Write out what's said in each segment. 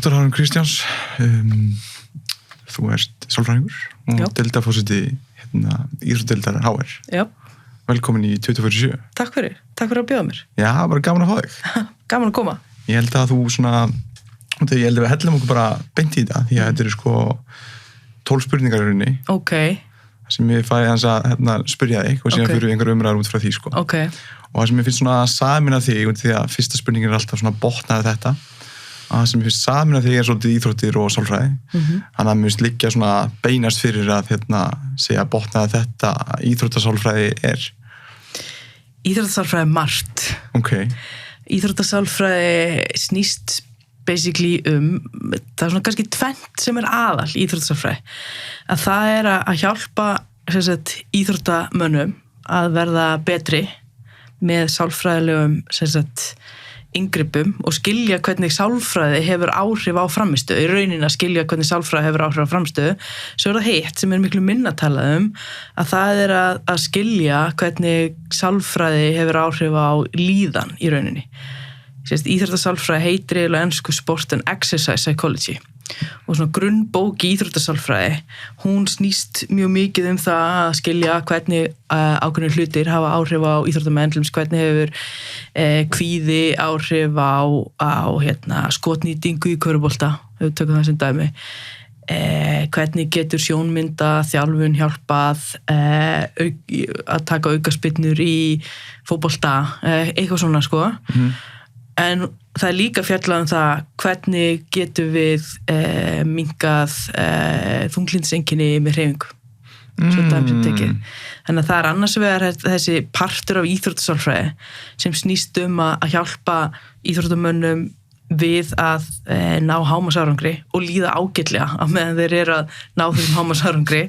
Dr. Aron Kristjáns, þú ert sálfræðingur og deildarforseti íþróttadeildar HR. Já. Velkomin í 24/7. Takk fyrir að bjóða mér. Já, bara gaman að fá þig. Gaman að koma. Ég held að þú ég held að við hellum okkur bara beint í þetta, því að þetta eru 12 spurningar í rauninni. Ok. Sem ég fæ hans að spyrja þig og síðan fyrir við einhverja umræður út frá því, Ok. Og það sem ég finnst samina þig, því að fyrsta spurningin er alltaf botnaði þetta, að það sem ég finnst samina þig er svolítið íþróttir og sálfræði. Þannig að mér finnst liggja beinast fyrir að segja botnaði þetta íþróttasálfræði er. Íþróttasálfræði margt. Ok. Íþróttasálfræði snýst basically það er kannski tvennt sem er aðal íþróttasálfræði. Að það er að hjálpa íþróttamönnum að verða betri með sálfræðilegum inngripum og skilja hvernig sálfræði hefur áhrif á frammistöðu. Í rauninni að skilja hvernig sálfræði hefur áhrif á frammistöðu. Svo er það hitt sem er miklu minna talað að það er að skilja hvernig sálfræði hefur áhrif á líðan í rauninni. Íþróttasálfræði heitir eiginlega ensku Sport and Exercise Psychology og grunnbók í íþróttasálfræði, hún snýst mjög mikið það að skilja hvernig ákveðnir hlutir hafa áhrif á íþróttamenn, hvernig hefur kvíði áhrif á skotnýtingu í körfubolta, við tökum það sem dæmi, hvernig getur sjónmynda þjálfun hjálpað að taka aukaspyrnur í fótbolta, eitthvað svona En það er líka fjallað það hvernig getum við minnkað þunglyndiseinkenni með hreyfingu. Svo dæmi sem tekið. Þannig að það er annars vegar þessi partur af íþróttasálfræði sem snýst að hjálpa íþróttamönnum við að ná hámarksárangri og líða ágætlega á meðan þeir eru að ná þessum hámarksárangri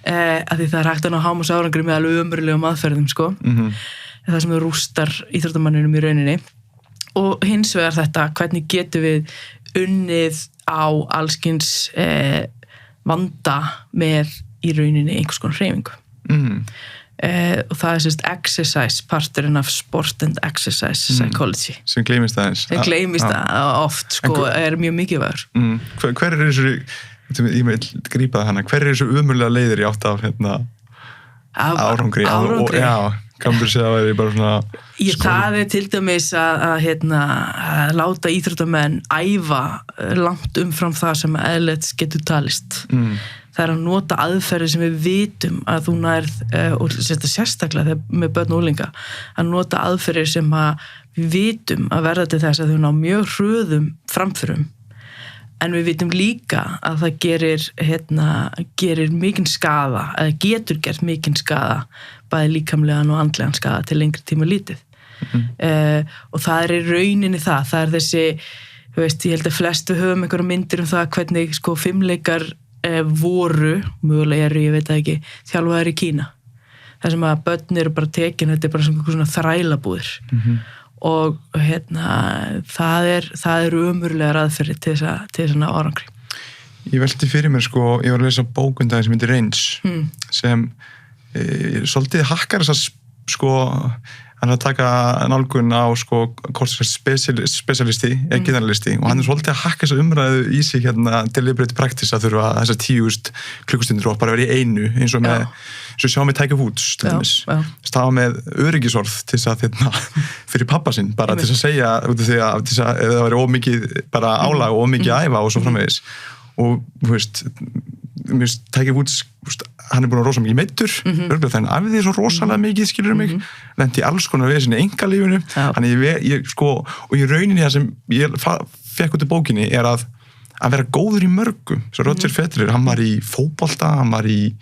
af því það er hægt að ná hámarksárangri með alveg ömurlegum aðferðum það sem rústar íþróttamanninum í rauninni. Og hins vegar þetta, hvernig getum við unnið á allskyns vanda með í rauninni einhvers konar hreyfingu. Og það er exercise parturinn af Sport and Exercise Psychology. Sem gleymist aðeins. Sem gleymist oft, er mjög mikilvægur. Hver er þessu, ég vil grípa það hana, hver er þessu umurlega leiðir í átt af árangri? Árangri? Já. Kannur segja að það er bara það er til dæmis að láta íþróttamenn æfa langt umfram það sem eðlilegt getur talist. Það er að nota aðferðir sem við vitum að þú nærð, og sérstaklega með börn og unglinga, að nota aðferðir sem við vitum að verða til þess að þau ná mjög hröðum framförum. En við vitum líka að það gerir mikinn skaða, eða getur gert mikinn skaða, bæði líkamlegan og andlegan skaða til lengri tíma lítið. Og það er í rauninni það er þessi, ég held að flestu höfum einhverja myndir það hvernig fimleikar voru, mögulega ég veit það ekki, þjálfaðir í Kína. Það sem að börn eru bara tekin, þetta er bara svona þrælabúðir. Og það er ömurlegar aðferðir til þess að ná árangri. Ég velti fyrir mér ég var að lesa bókundaginn sem heitir Reins sem svolítið hakkar hann að taka nálgun á specialisti eða generalisti og hann svolítið að hakka þessa umræðu í sig deliberate practice að þurfa þessar 10.000 klukkustundir og bara vera í einu eins og með svo sjá með Tiger Woods til dæmis stafa með öryggisorð til þess að fyrir pappa sinn bara til þess að segja út af því að það væri ómikið bara álag og ómikið æfa og svo framvegis og Tiger Woods hann er búin að rosa mikið meiddur þannig að hann æfði svo rosalega mikið skilur mig lenti alls konar við sinni einkalífinu og í rauninni það sem ég fekk út í bókinni er að vera góður í mörgum svo Roger Federer, hann var í fótbolta hann var í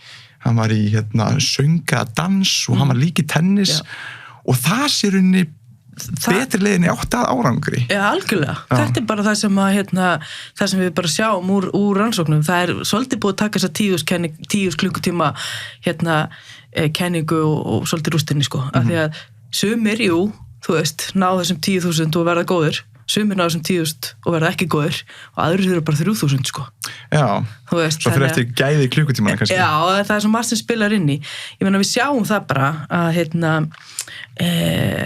sönga, dans og hann var líka í tennis og það sé rauninni betri leiðinni átt að árangri. Já, algjörlega. Þetta er bara það sem það sem við bara sjáum úr rannsóknum. Það er svolítið búið að taka þessa 10 klukkutíma kenningu og svolítið rústinni af því að sumir, ná þessum 10.000 og verða góður. Sumir ná þessum 10.000 og verða ekki góður og aðrir eru bara 3.000 Já, svo fyrir eftir gæði klukkutíma kannski. Já, það er svo margt sem spilar inn í. Ég meina við sjáum það bara að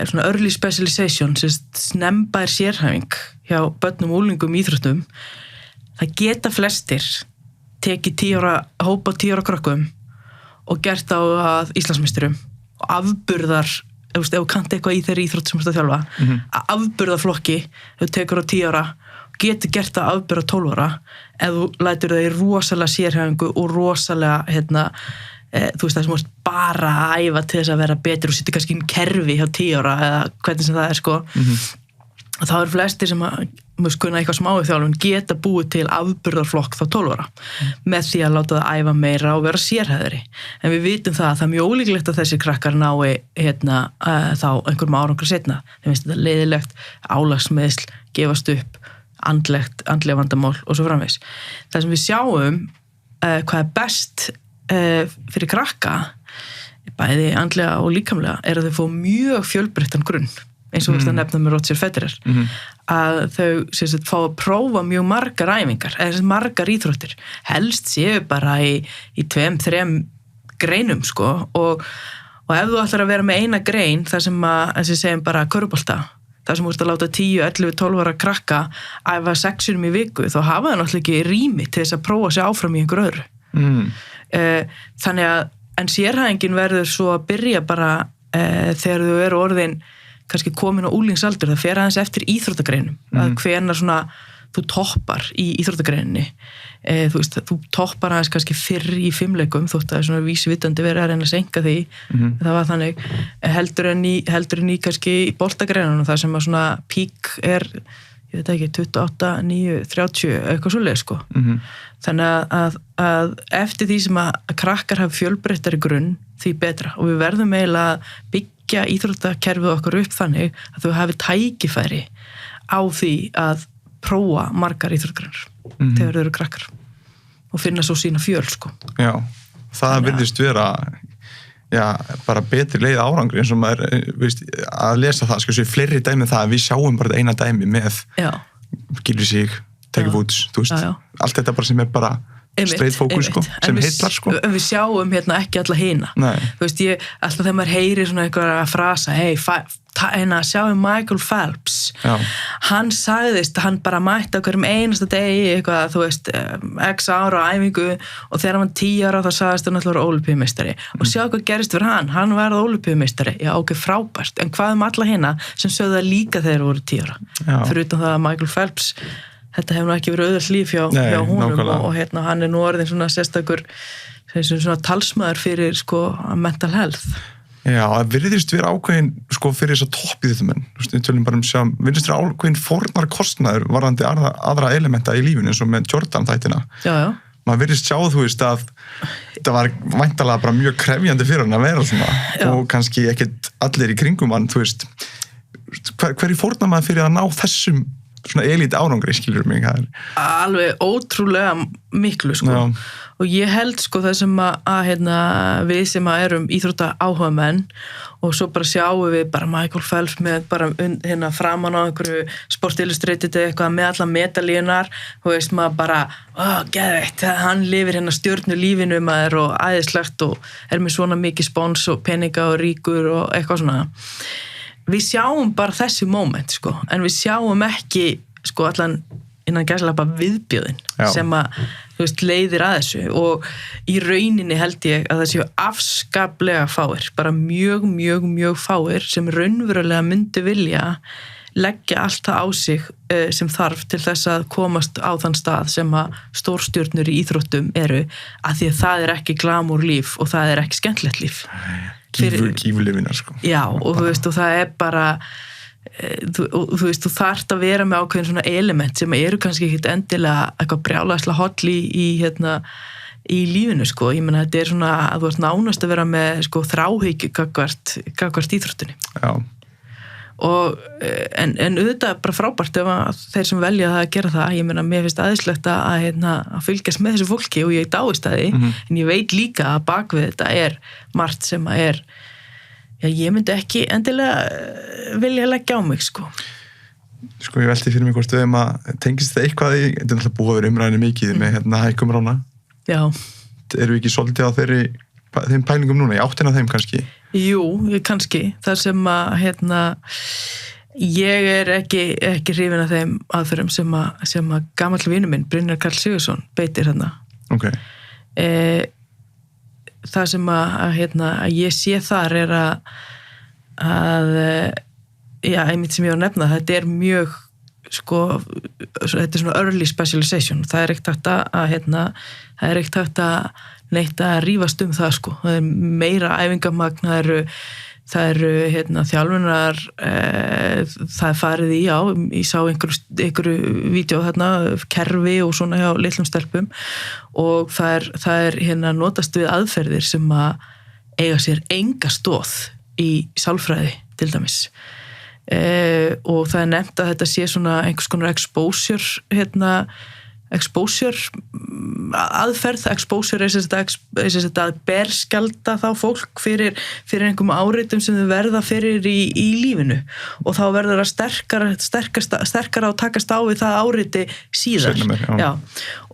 svona early specialization, snembær sérhæfing hjá börnum og unglingum í íþróttum það geta flestir tekið hópa 10 ára krökkum og gert á að Íslandsmeisturum og afburðar, ef þú kannt eitthvað í þeirri íþrótt sem þú ert að þjálfa, að afburðarflokki, ef þú tekur á 10 ára, getur gert það afburða 12 ára, ef þú lætur það í rosalega sérhæfingu og rosalega, þú veist það sem vorst bara að æfa til þess að vera betur og setja kannski kerfi hjá 10 ára eða hvernig sem það sko. Þá eru flestir sem að kunna eitthvað smá í þjálfun geta búið til afburðarflokk þá 12 ára með því að láta það æfa meira og vera sérhæðari. En við vitum það að það er mjög ólíklegt að þessir krakkar nái þá einhverjum árangur seinna. Þeim finnst þetta leiðilegt, álagsmeiðsl, gefast upp, andlega vandamál og svo framvegis. Það sem við sjáum hvað er best fyrir krakka, bæði andlega og líkamlega, er að þau fá mjög fjölbreyttan grunn, eins og þetta nefna með Roger Federer, að þau fá að prófa mjög margar æfingar, eða margar íþróttir, helst séu bara í 2-3 greinum sko, og ef þú ætlar að vera með eina grein, þar sem að, eins og segjum bara körfubolta, þar sem þú ert að láta 10, 11, 12 ára krakka æfa 6 sinnum í viku, þá hafa það náttúrulega ekki rými til þess að prófa sig áfram í einhver öðru. Þannig að, en sérhæfingin verður svo að byrja bara þegar þú eru orðin kannski komin á úlingsaldur, það fer aðeins eftir íþróttagreinum, að hvenær svona þú toppar í íþróttagreininni, þú veist, þú toppar aðeins kannski fyrr í 5 leikum, þótt að það er svona vísvitandi verið að reyna að senka því, það var þannig, heldur en í kannski í boltagreinunum, það sem að svona pík er, ég veit ekki, 28, 9, 30, eitthvað svoleið sko. Þannig að eftir því sem að krakkar hafa fjölbreyttari grunn, því betra, og við verðum eiginlega að byggja íþróttakerfið okkar upp þannig að þau hafi tækifæri á því að prófa margar íþróttagreinar þegar þau eru krakkar og finna svo sína fjöl sko. Já, það virðist vera bara betri leið árangri eins og maður, veist, að lesa það, sko, fleiri dæmi það að við sjáum bara eina dæmi með Gylfi Sig, Tiger Woods, þú veist, allt þetta bara sem er bara straight focus sko, sem heillar sko. Við sjáum ekki alla hina. Þú veist, alltaf þegar maður heyrir svona einhverja frasa, sjáum Michael Phelps, hann sagðist, hann bara mætti á hverjum einasta degi eitthvað, þú veist, x ára á æfingu og þegar hann var 10 ára þá sagðist hann alltaf var ólympíumeistari og sjá hvað gerist fyrir hann varð ólympíumeistari, já ok, frábært, en hvað alla hina sem sögðu það líka þegar voru 10 ára, fyrir utan það að Michael Phelps, þetta hefur nú ekki verið auðvelt líf hjá húnum og hann er nú orðin svona sérstakur svona talsmaður fyrir sko mental health. Já, það virðist vera ákveðin sko fyrir þess að toppið þetta menn, við tölum bara virðist vera ákveðin fórnar kostnaður varðandi aðra elementa í lífinu eins og með Jordan þættina. Já. Maður virðist sjá, þú veist, að þetta var væntanlega bara mjög krefjandi fyrir hann að vera svona og kannski ekkert allir í kringum hann, þú veist, hverju fórnar maður fyrir að ná þessum svona elít árangri, skilur mig það er. Alveg ótrúlega miklu sko. Og ég held sko það sem að við sem að erum íþrótta áhugamenn og svo bara sjáum við bara Michael Phelps með bara framan á einhverju Sport Illustrated eitthvað með alla medalíunar, þú veist maður bara geðveikt, hann lifir stjörnu lífinu maður og æðislegt og er með svona mikið spons og peninga og ríkur og eitthvað svona. Við sjáum bara þessi moment sko, en við sjáum ekki sko allan innan gæslappa viðbjóðin sem að, þú veist, leiðir að þessu og í rauninni held ég að það séu afskaplega fáir, bara mjög fáir sem raunverulega myndi vilja leggja allt það á sig sem þarf til þess að komast á þann stað sem að stórstjörnur í íþróttum eru, að því að það er ekki glamúr líf og það er ekki skemmtilegt líf. Gífurlífinar sko. Já, og þú veist, og það er bara þú veist, þú þarft að vera með ákveðin svona element sem eru kannski ekkert endilega eitthvað brjálæðislega holl í lífinu sko, ég meina þetta er svona að þú ert nánast að vera með sko þráhyggju gagnvart íþróttinni. Já. Og en auðvitað bara frábært ef að þeir sem velja það að gera það, ég meina mér finnst aðeinslegt að fylgjast með þessu fólki og ég dáist að því, en ég veit líka að bakvið þetta er margt sem að er ég myndi ekki endilega vilja leggja á mig sko. Sko ég velti fyrir mig hvort að tengist það eitthvað í, þetta er náttúrulega búið að vera umræðinu mikið með hækkum rána. Já. Eru við ekki svolítið á þeim pælingum núna, í áttina þeim kannski? Jú, kannski, þar sem að Ég ekki hrifin af þeim aðferðum sem að gamall vinur minn, Brynjar Karl Sigurðsson, beitir þarna. Ok. Það sem að ég sé þar að einmitt sem ég var að nefna, þetta mjög, þetta svona early specialization. Það ekkert hægt að neitt að rífast það, Það meira æfingamagn, það eru þjálfunar, það farið í, ég sá einhverju vídeó þarna, kerfi og svona hjá litlum stelpum og það notast við aðferðir sem að eiga sér enga stoð í sálfræði til dæmis. Og það nefnt að þetta sé svona einhvers konar exposure aðferð. Exposure að berskjalda þá fólk fyrir einhverjum áreitum sem þau verða fyrir í lífinu og þá verður það sterkara að takast á við það áreiti síðar. Já.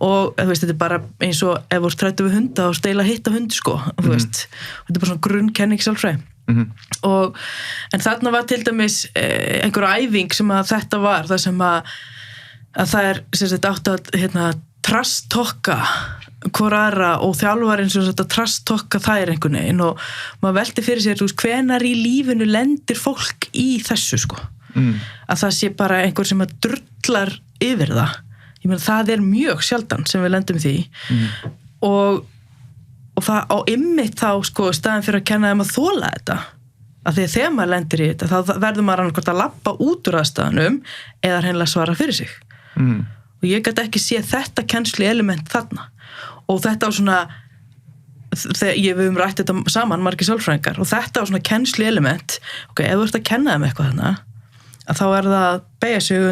Og þetta bara eins og ef þú trættu við hunda og steila hitta hund, þetta bara svona grunnkenning sálfræði. En þarna var til dæmis einhver æfing sem að þetta var, það sem að það átt að trasttokka hvor aðra og þjálfarinn sem að trasttokka þær einhvern veginn og maður velti fyrir sér, hvenær í lífinu lendir fólk í þessu, að það sé bara einhver sem að drullar yfir það. Ég meina, það mjög sjaldan sem við lendum í því og það á ymmit þá, staðan fyrir að kenna þeim að þola þetta. Af því að þegar maður lendir í þetta, þá verður maður annarkvort að labba út úr aðstæðanum eða hreinlega svara fyrir sig. Og ég gæti ekki sé þetta kennslu element þarna. Og þetta á svona, við höfum rætt þetta saman, margir sálfræðingar, og þetta á svona kennslu element, ef þú ert að kenna þeim eitthvað þarna, að þá það að beygja sig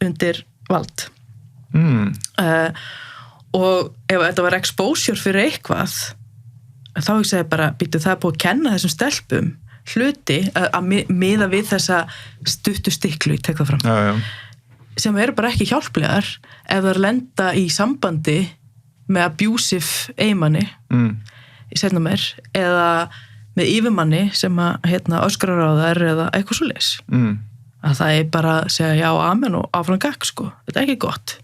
undir vald. Og ef þetta var exposure fyrir eitthvað, þá ég segi bara, það búið að kenna þessum stelpum hluti að miða við þessa stuttu stiklu, tek það fram, sem bara ekki hjálplegar ef það lenda í sambandi með abusive eiginmanni seinna meir, eða með yfirmanni sem að öskrar á þær eða eitthvað svoleiðis. Að það bara að segja já, amen og áfram gakk, þetta ekki gott.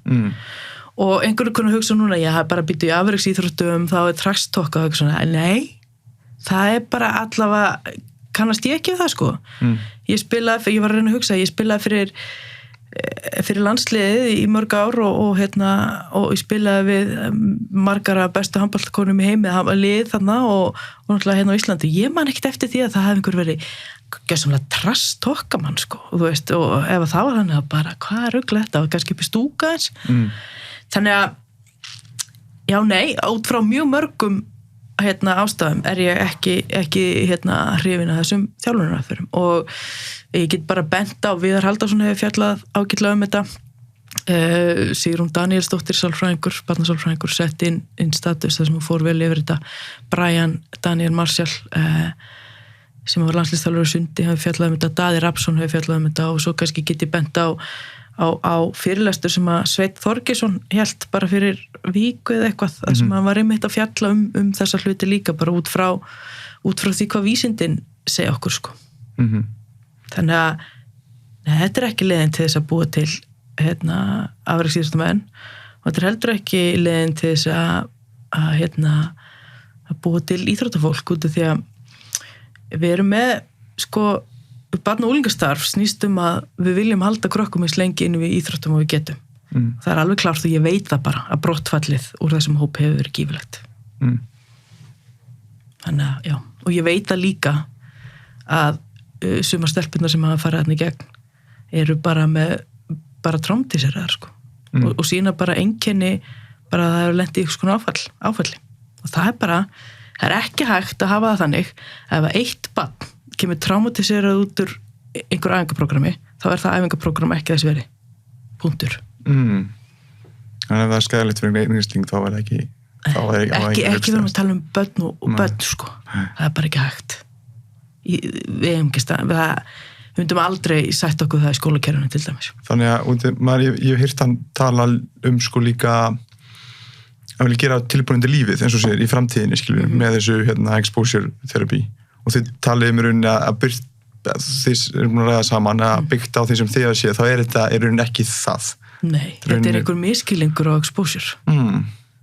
Og einhverju kunna hugsa núna, ég hef bara býttu í afreksíþróttum, þá trasttokka og eitthvað svona, nei, það bara allavega, kannast ég ekki við það, ég var að reyna að hugsa, ég spilaði fyrir landsliðið í mörg ár og ég spilaði við margara bestu handboltakonum í heimi, það var lið þarna og náttúrulega á Íslandi. Ég man ekkert eftir því að það hefði einhver verið gjörsamlega trasttokka mann, og ef það var þannig að bara, hvað rugl þetta, og kannski upp í stúka eins. Þannig að, já, nei, út frá mjög mörgum ástæðum ég ekki hrifin af þessum þjálfunaraðferðum og ég get bara bent á, Viðar Halldórsson hefur fjallað ágætlega þetta, Sigrún Danielsdóttir sálfræðingur, barnasálfræðingur, sett inn status þar sem hún fór vel yfir þetta, Brian Daniel Marshall sem var landsliðsþjálfari í Sundi hefur fjallað þetta, Daði Rapsson hefur fjallað þetta og svo kannski get ég bent á fyrirlestur sem að Sveinn Þorgeirsson hélt bara fyrir viku eða eitthvað, þar sem hann var einmitt að fjalla þessa hluti líka, bara út frá því hvað vísindin segja okkur, Þannig að þetta ekki leiðin til þess að búa til afreksíþróttamenn og þetta heldur ekki leiðin til þess að búa til íþróttafólk út af því að við erum með, barn- og unglingastarf snýst að við viljum halda krökkum eins lengi inn við íþróttum og við getum. Það alveg klárt og ég veit það bara að brottfallið úr þessum hóp hefur verið gífurlegt. Þannig að, já, og ég veit það líka að sumar stelpurnar sem hafa farið þarna í gegn bara traumatiseraðar, og sína bara einkenni, bara að það hefur lent í eitthvað svona áfalli. Og það ekki hægt að hafa það þannig ef eitt barn kemur traumatiserað út úr einhver æfingaprógrammi, þá það æfingaprógramm ekki þess verið. Punktur. Þannig að ef það skæðilegt fyrir einsling, þá það ekki ekki verðum að tala börn og börn, það bara ekki hægt. Við myndum aldrei sætt okkur það í skólakerfinu til dæmis. Þannig að ég hef heyrt hann tala líka að vilja gera tilbúinandi lífið, eins og sér, í framtíðinni, með þessu exposure therapy. Og þið talið mér að þið erum að ræða saman að byggt á því sem þið hafa séð, þá þetta ekki það. Nei, þetta einhver miskilningur á exposure.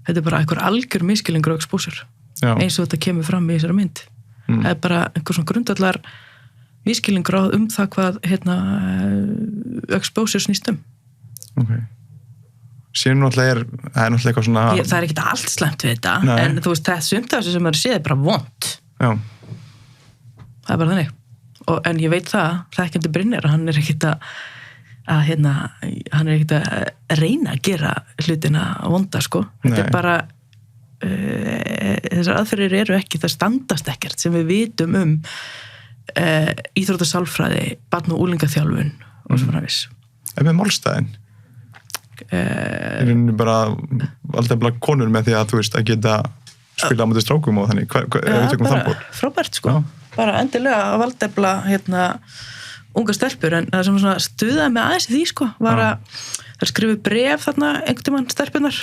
Þetta bara einhver algjör miskilningur á exposure. Já. Eins og þetta kemur fram í þessari mynd. Það bara einhver svona grundvallar miskilningur á það hvað exposure snýst Okay. Síðan náttúrulega það er náttúrulega eitthvað svona... Það er ekkert allt slæmt við þetta, Nei. en þú veist, það sumt af þessu sem séð er bara vont. Já. Það er bara þannig. En ég veit þekkjandi Brynjar, hann er ekkert hann er ekkert að reyna að gera hlutina vonda, sko. Þetta er bara, þessar aðferðir eru ekki, það standast ekkert sem við vitum íþróttasálfræði, barn- og unglingaþjálfun og svona viss. Með málstæðin? bara alltaf konur með því að þú veist að geta spila á móti strákum og þannig bara frábært sko bara endilega að valdefla unga stelpur en það sem svona stuðaði mig aðeins í því sko var að það skrifu bref þarna einhvern tímann stelpunar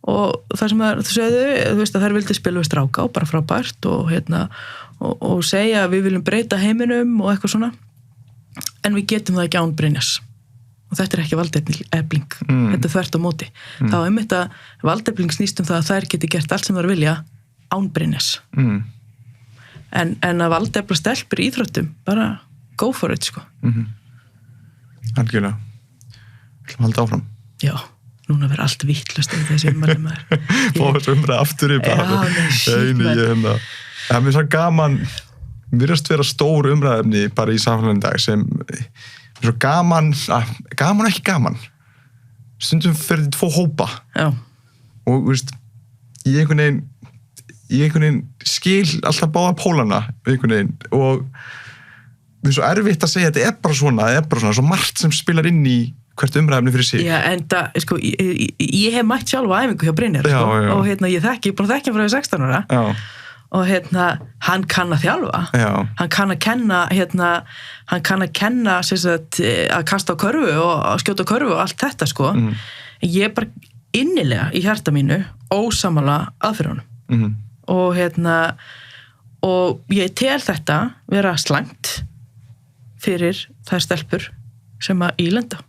og það sem þau sögðu þú veist að þær vildi spila við stráka og bara frábært og segja að við viljum breyta heiminum og eitthvað svona en við getum það ekki án Brynjars og þetta er ekki valdefling þetta er þvert á móti þá einmitt að valdefling snýst það að þær geti gert allt sem þær vilja án Brynjars en að valdefla stelpur í íþróttum bara go for it sko Algjörlega Við halda áfram Já, núna verður allt vittlust ef þessi maður Fá þessu umræða aftur í bara Það er mér svo gaman virðast vera stór umræðefni bara í samfélaginu dag sem svo gaman og ekki gaman stundum fyrir tvo hópa Já. og veist, ég einhvern veginn skil alltaf báða pólana einhvern veginn og mér er svo erfitt að segja þetta er bara svona svo margt sem spilar inn í hvert umræðefni fyrir sig Já, en það, sko, ég hef mætt sjálf á æfingu hjá Brynjar sko, og ég þekki frá 16 ára Já. og hann kann að þjálfa hann kann að kenna sagt, að kasta á körfu og að skjóta á körfu og allt þetta sko ég er bara innilega í hjarta mínu ósammála aðferðunum og ég tel þetta vera slæmt fyrir þær stelpur sem að ílenda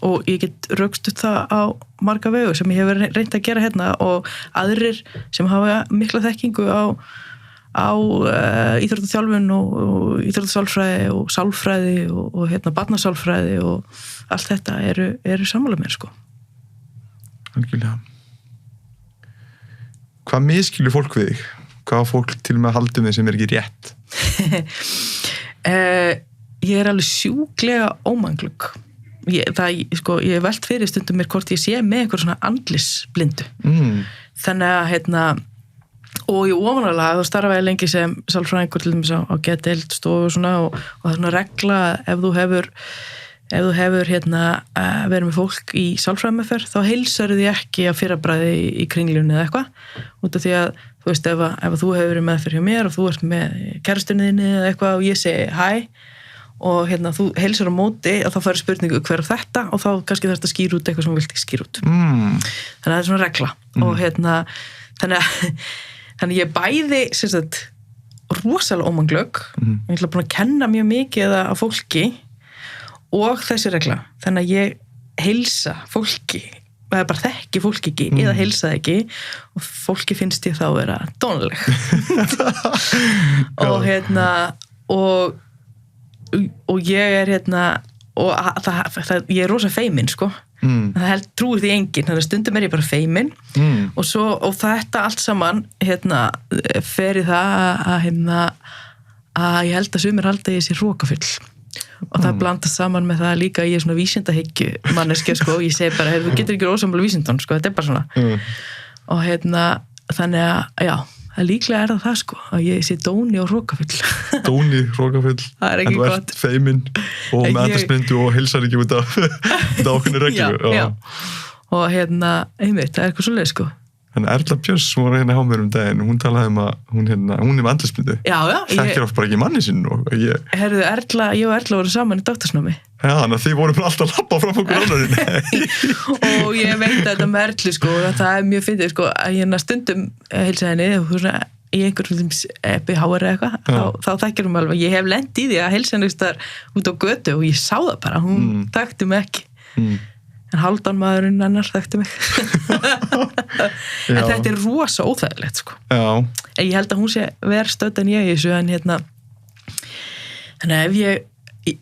og ég get rökstutt það á marga vegu sem ég hef reynt að gera hérna og aðrir sem hafa mikla þekkingu á íþróttaþjálfun og íþróttasálfræði og sálfræði og barnasálfræði og allt þetta eru sammála mér sko. Algjörlega. Hvað miskilur fólk við þig? Hvað fólk til með að halda þig sem er ekki rétt? Ég er alveg sjúklega ómanglug. Ég velt fyrir stundum mér hvort ég sé með einhver svona andlisblindu þannig að og ég ofanlega þá starfaði lengi sem sálfræðingur til dæmis á geðdeildstofu og svona og það er svona regla ef þú hefur verið með fólk í sálfræðimeðferð þá heilsar því ekki að fyrrabræði í kringlunni eða eitthvað út af því að þú veist ef þú hefur verið meðferð hjá mér og þú ert með kærastunni þinni eða eitthvað og ég segi hæ og þú heilsar á móti og þá færi spurningu hver er þetta og þá kannski þarfst að skýra út eitthvað sem þú vilt ekki skýra út þannig að það er svona regla og þannig ég bæði sagt, rosalega ómanglögg ég ætla búin að kenna mjög mikið af fólki og þessi regla þannig að ég heilsa fólki eða bara þekki fólki ekki eða heilsa það ekki og fólki finnst ég þá vera dónaleg og ég er og ég er rosa feimin sko það trúir því enginn, þannig að stundum er ég bara feimin og þetta allt saman fer í það að ég held að sumir halda að ég sé hrokafull og það blandast saman með það líka ég er svona vísindahyggju manneskja sko, ég segi bara, þú getur ekki ósamlega vísindan sko, þetta er bara svona og þannig að já líklega það sko, að ég sé dóni og hrokafull Dóni, hrokafull en þú ert feimin og með andlisblindu og heilsar ekki út af ákveðinni reglu já. Og einmitt, það er eitthvað svoleið sko En Erla Björns, hún var hjá mér daginn hún talaði að hún er með andlisblindu þekkir oft bara ekki manni sinn Herðu, ég og Erla voru saman í doktorsnámi Já, þannig að þið voru bara alltaf að labba fram okkur annarinn og ég veit þetta með Erlu sko, það er mjög fyndið sko, að stundum heilsa henni í einhverjum BH-er eða eitthvað, þá þekkir hún alveg, ég hef lent í því að heilsa henni út á götu og ég sá það bara, hún þekkti mig ekki. En Hálfdán maðurinn hennar þekkti mig. En þetta er rosa óþægilegt, sko. Já. Ég held að hún sé verð stödd en ég í þessu, en þannig að ef ég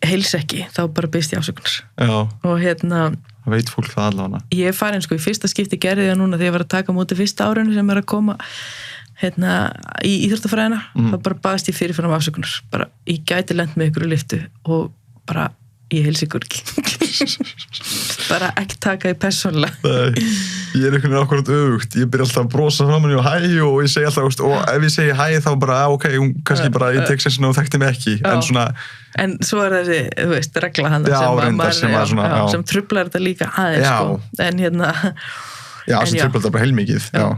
heilsa ekki, þá bara byrst ég ásökunar. Já. Og það veit fólk það allavega. Ég er farin, sko, í fyrsta skipti gerði það núna þegar ég var að taka á móti fyrsta árinu sem er að koma í íþróttafræðina, þá bara baðist ég fyrirfram ásökunar. Bara, ég gæti lent með ykkur í lyftu og bara ég heilsa ykkur ekki. Bara ekki taka því persónulega. Nei, ég er einhvern veginn akkurat öfugt. Ég byrja alltaf að brosa saman og hæ og ég segi alltaf, og ef ég segi hæ þá bara, ok, hún kannski bara í textinsinu og þekkti mig ekki. En svo er þessi, þú veist, regla hann sem trublar þetta líka aðeins, sko. En sem trublar þetta bara heilmikið, já.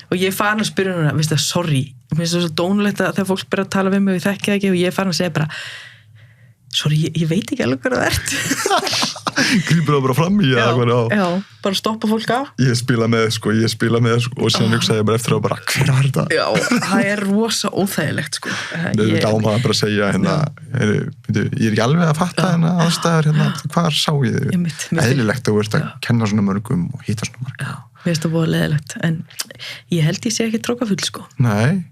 Og ég er farin að spyrja hún, veist það, sorry. Mér finnst það svo dónulegt að þegar fólk byrja að tala við mig og ég þekki það ekki og ég er farin að segja bara sorry, ég veit ekki alveg hvað það ert. Grípur það bara fram í já, bara stoppa fólk á. Ég spila með og síðan hugsaði ég bara eftir að bara, hver var þetta? Já, það er rosa óþægilegt, sko. Við gáum það bara að segja ég er ekki alveg að fatta aðstæður hvar sá ég þau? Eðlilegt að þú ert að kenna svona mörgum og hitta svona mörgum. Já, mér finnst það búið leðilegt, en ég held ég sé ekki trókafull, sko. Nei,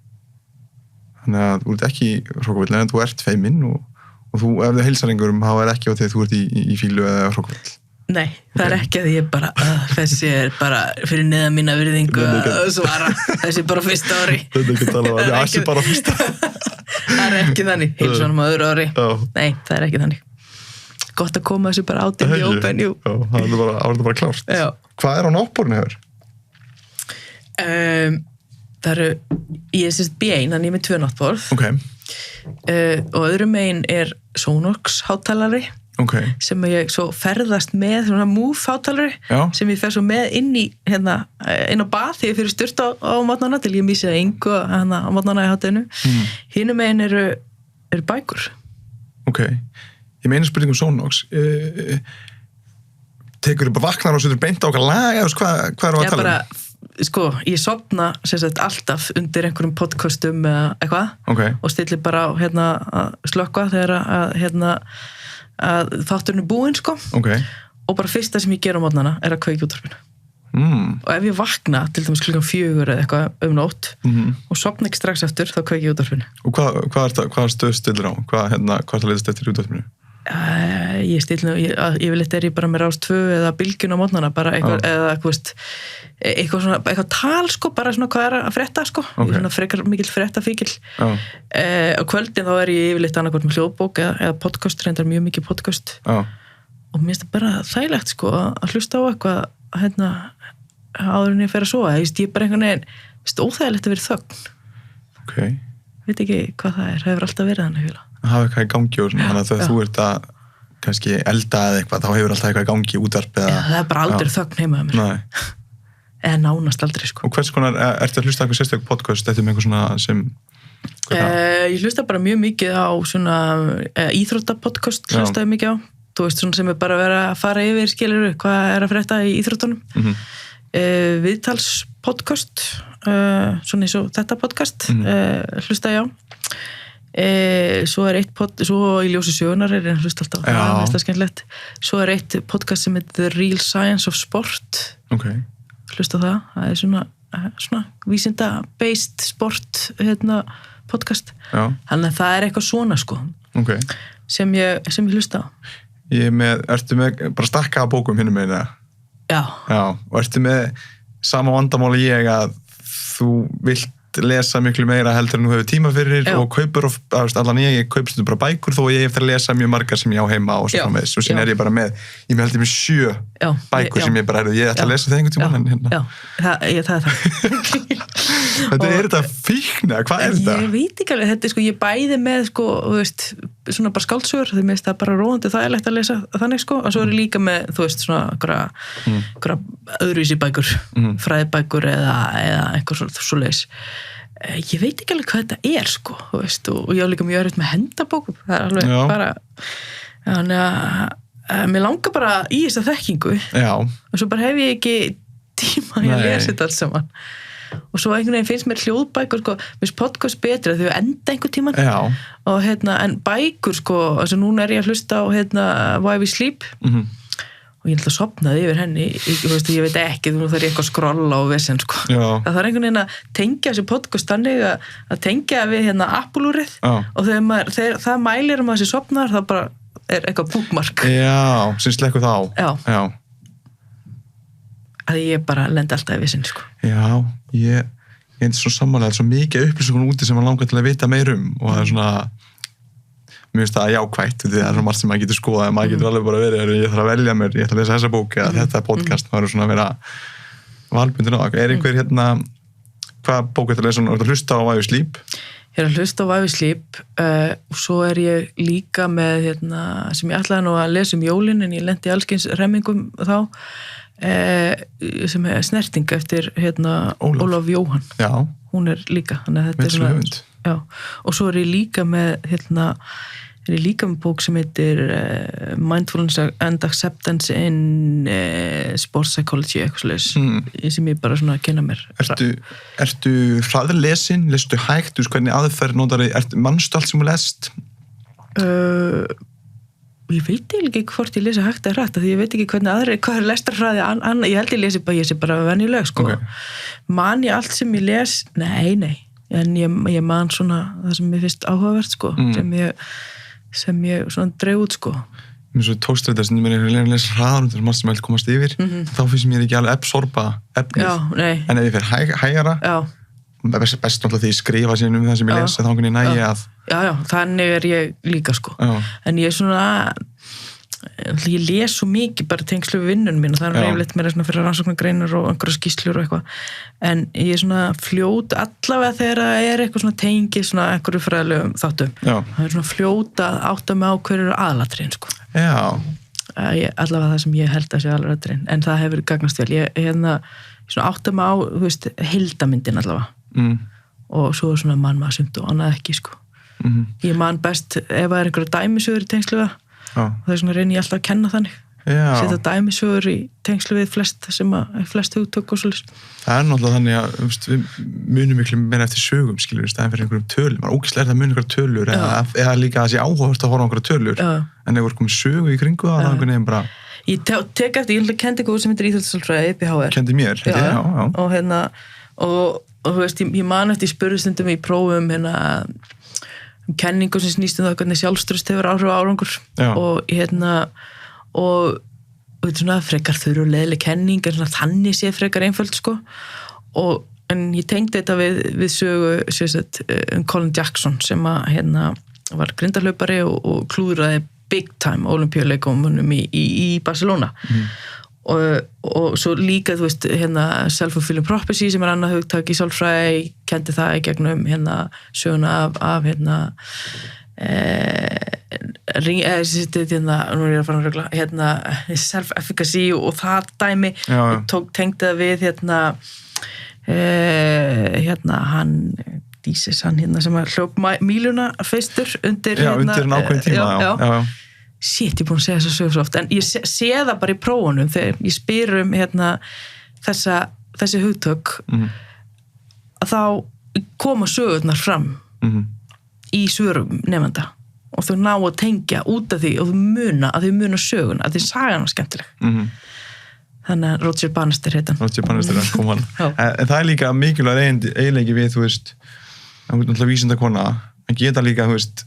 þannig að þú ert ekki trókafull, en þú ert feiminn og þú, ef þið heilsar einhverjum, þá er ekki á því að þú ert í fílu eða hrókvöld. Nei, það er ekki að ég bara, þessi er bara fyrir neða mína virðingu að svara, þessi er bara fyrsta ári. Þetta er ekki að tala um að þessi er bara fyrsta. Það er ekki þannig, heilsanum á öðru ári. Nei, það er ekki þannig. Gott að koma þessu bara át í open, jú. Já, það er bara klárt. Já. Hvað er á náttborinu hefur? Það eru, ég er sérst B1, þannig ég er með 2 náttborð. Ok. Og öðrum megin er Sonox hátalari sem ég svo ferðast með svona Move hátalari sem ég fer svo með inn á bað þegar ég fyrir sturt á mótnana til ég missi það engu á mótnana í hátinu. Hinum megin eru bækur. Ok, ég meina spurning Sonox tekur bara vaknar og setur beint á okkar lag eða hvað er að tala um? Sko, ég sofna alltaf undir einhverjum podcastum eða eitthvað og stillir bara á að slökkva þegar að þátturinn er búinn, sko. Og bara fyrsta sem ég ger á morgnana er að kveikja útvarpinu. Og ef ég vakna til dæmis 4:00 eða eitthvað nótt og sofna ekki strax eftir, þá kveikja ég útvarpinu. Og hvað stöð stillir á? Hvað það leitast eftir útvarpinu? Ég yfirleitt er ég bara með Rás 2 eða Bylgjuna á morgnana, bara eitthvað tal, sko, bara svona hvað er að frétta, sko. Ég er svona frekar mikill fréttafíkil. Á kvöldin þá er ég yfirleitt annarkvort með hljóðbók eða podcast, reyndar mjög mikið podcast. Og mér finnst það bara þægilegt, sko, að hlusta á eitthvað áður en ég fer að sofa. Ég er bara einhvern veginn, óþægilegt að vera þögn. Veit ekki hvað það er, það hefur alltaf verið þannig. Hafa eitthvað í gangi og svona, þannig að þegar þú ert að kannski elda eða eitthvað, þá hefur alltaf eitthvað í gangi útvarp eða... Það er bara aldrei þögn heima að mér. Nei. Eða nánast aldrei, sko. Og hvers konar, ertu að hlusta eitthvað sérstaklega podcast eftir með eitthvað svona sem... Ég hlusta bara mjög mikið á svona íþróttapodcast, hlustaði mikið á. Þú veist, svona sem er bara að vera að fara yfir, skilur, hvað er að frétta í íþróttunum. Viðtalspodcast, svona eins og þetta podcast, hlustaði á. Svo er svo í ljósi sögunar er ég hlust alltaf, það er skemmtilegt. Svo er eitt podcast sem heitir The Real Science of Sport. Hlusta það er svona vísinda-based sport podcast. Þannig að það er eitthvað svona, sko, sem ég hlusta á. Ertu með bara stakka bókum hinum megin eða? Já. Og ertu með sama vandamáli ég að þú vilt lesa miklu meira heldur en þú hefur tíma fyrir og kaupur, allan ég kaupst bara bækur þó ég eftir að lesa mjög margar sem ég á heima og svo framvegis og síðan er ég bara með, ég held ég með 7 bækur sem ég bara, ég ætla að lesa það einhvern tímann en Já, það er það. Þetta er þetta fíkna, hvað er þetta? Ég veit ekki alveg, þetta er sko, ég bæði með sko, þú veist, svona bara skáldsögur, því mér finnst það bara róandi þægilegt að lesa þannig, sko, og svo er ég líka með, þú veist, svona einhverja öðruvísi bækur, fræðibækur eða einhver svoleiðis. Ég veit ekki alveg hvað þetta er, sko, þú veist, og ég á líka mjög erfitt með hendabókum, það er alveg bara, þannig að mér langar bara í þessa þekkingu, og svo bara hef ég ekki tíma í að lesa þetta alls saman. og svo einhvern veginn finnst mér hljóðbækur sko, mér finnst podcast betri þau enda einhvern tíman og en bækur sko, þess að núna ég að hlusta á Why We Sleep og ég ætla að sofnaði yfir henni ég veit ekki, nú þarf ég eitthvað að skrolla og vesen sko. Það þarf einhvern veginn að tengja þessi podcast þannig að tengja við Apple-úrið og þegar það mælir þessi sofnar, það bara eitthvað búkmark sem slekkur þá að ég bara lendi alltaf í vesen sko. Ég er svo sammála, það er svo mikið upplýsingur úti sem man langar til að vita meir og það er svona mér finnst það jákvætt, það er svona margt sem maður getur skoðað, maður getur alveg bara verið, ég þarf að velja mér, ég ætla að lesa þessa bók eða þetta podcast, maður er svona að vera valbundin á það. Er einhver hvað bók ætla að lesa, er það að hlusta á Why We Sleep? Ég er að hlusta á Why We Sleep og svo er ég líka með sem ég ætlaði nú að lesa jólin en ég lenti allskyns remmingum þá sem snerting eftir Ólaf Jóhann. Hún er líka, þannig að þetta er svona og svo er ég líka með bók sem heitir Mindfulness and Acceptance in Sports Psychology eitthvað svoleiðis sem ég bara svona kynna mér. Ertu hraðlesin, lestu hægt, hvernig aðferð notar mannstu allt sem þú lest? Ég veit ekki hvort ég lesi hægt eða hratt því ég veit ekki hvernig hvað er lestarhraði ég held ég lesi bara venjuleg sko. Man ég allt sem ég les? Nei en ég man svona það sem ég finnst áhugavert sko sem ég svona dreif út sko. Mér svo tókstræta sem ég að lesa hraðar þar margt sem ég komast yfir þá finnst mér ekki alveg absorba efnið en ef ég fer hægara best náttúrulega því ég skrifa síðan það sem ég lesa þá einhvern veginn nægi að þannig er ég líka sko en ég er svona ég les svo mikið bara tengslu við vinnunum mín og það er yfirleitt meira svona fyrir rannsóknargreinar og einhverja skýrslur og eitthvað en ég er svona fljót allavega þegar það er eitthvað svona tengi svona einhverju fræðilegum þáttum það er svona fljót að átta mig á hverju aðalatriðin sko allavega það sem ég held að sé aðalatriðin en það hefur gagnast vel ég svona átta mig á heildamyndin allavega og svo er svona mann maður sumt og annað ekki sko ég man best ef það er einhverja dæmisögur í tengslu við það er svona reyni ég alltaf að kenna þannig setja dæmisögur í tengslu við flest hugtök og svolítið. Það er náttúrulega þannig að við munum miklu meira eftir sögum skilur í staðin fyrir einhverjum tölum, það er ógeðslega að muna einhverja tölur eða líka að sé áhugavert að horfa á einhverja tölur en ef við komum sögu í kringu það er einhvern veginn bara Ég tek eftir, ég kendi eitthvað sem heitir íþróttasálfræði IPHR. Kendi mér, já. Og þú veist, ég man eftir spurðstundum í prófum kenningu sem snýst það hvernig sjálfströst hefur áhrif á árangur og svona frekar þurru leðileg kenning en svona þannig sé frekar einföld sko en ég tengdi þetta við sögu Colin Jackson sem var grindahlaupari og klúðraði big time ólympíuleikunum í Barcelona og svo líka þú veist self-fulfilling prophecy sem annað hugtak í sálfræði kendi það í gegnum söguna af nú er ég að fara að rögla self-efficacy og það dæmi tengdi það við hann Dísis, hann sem hljóp míluna fyrstur undir undir en ákveðin tíma Shit, ég er búin að segja þessu sögur svo oft en ég sé það bara í prófunum þegar ég spyr þessi hugtök að þá koma sögurnar fram í svörum nefnda og þau ná að tengja út af því og þau muna sögun að því sagan var skemmtileg þannig að Roger Bannister kom hann en það er líka mikilvæg eiginleiki við þú veist það er náttúrulega vísindakona en geta líka þú veist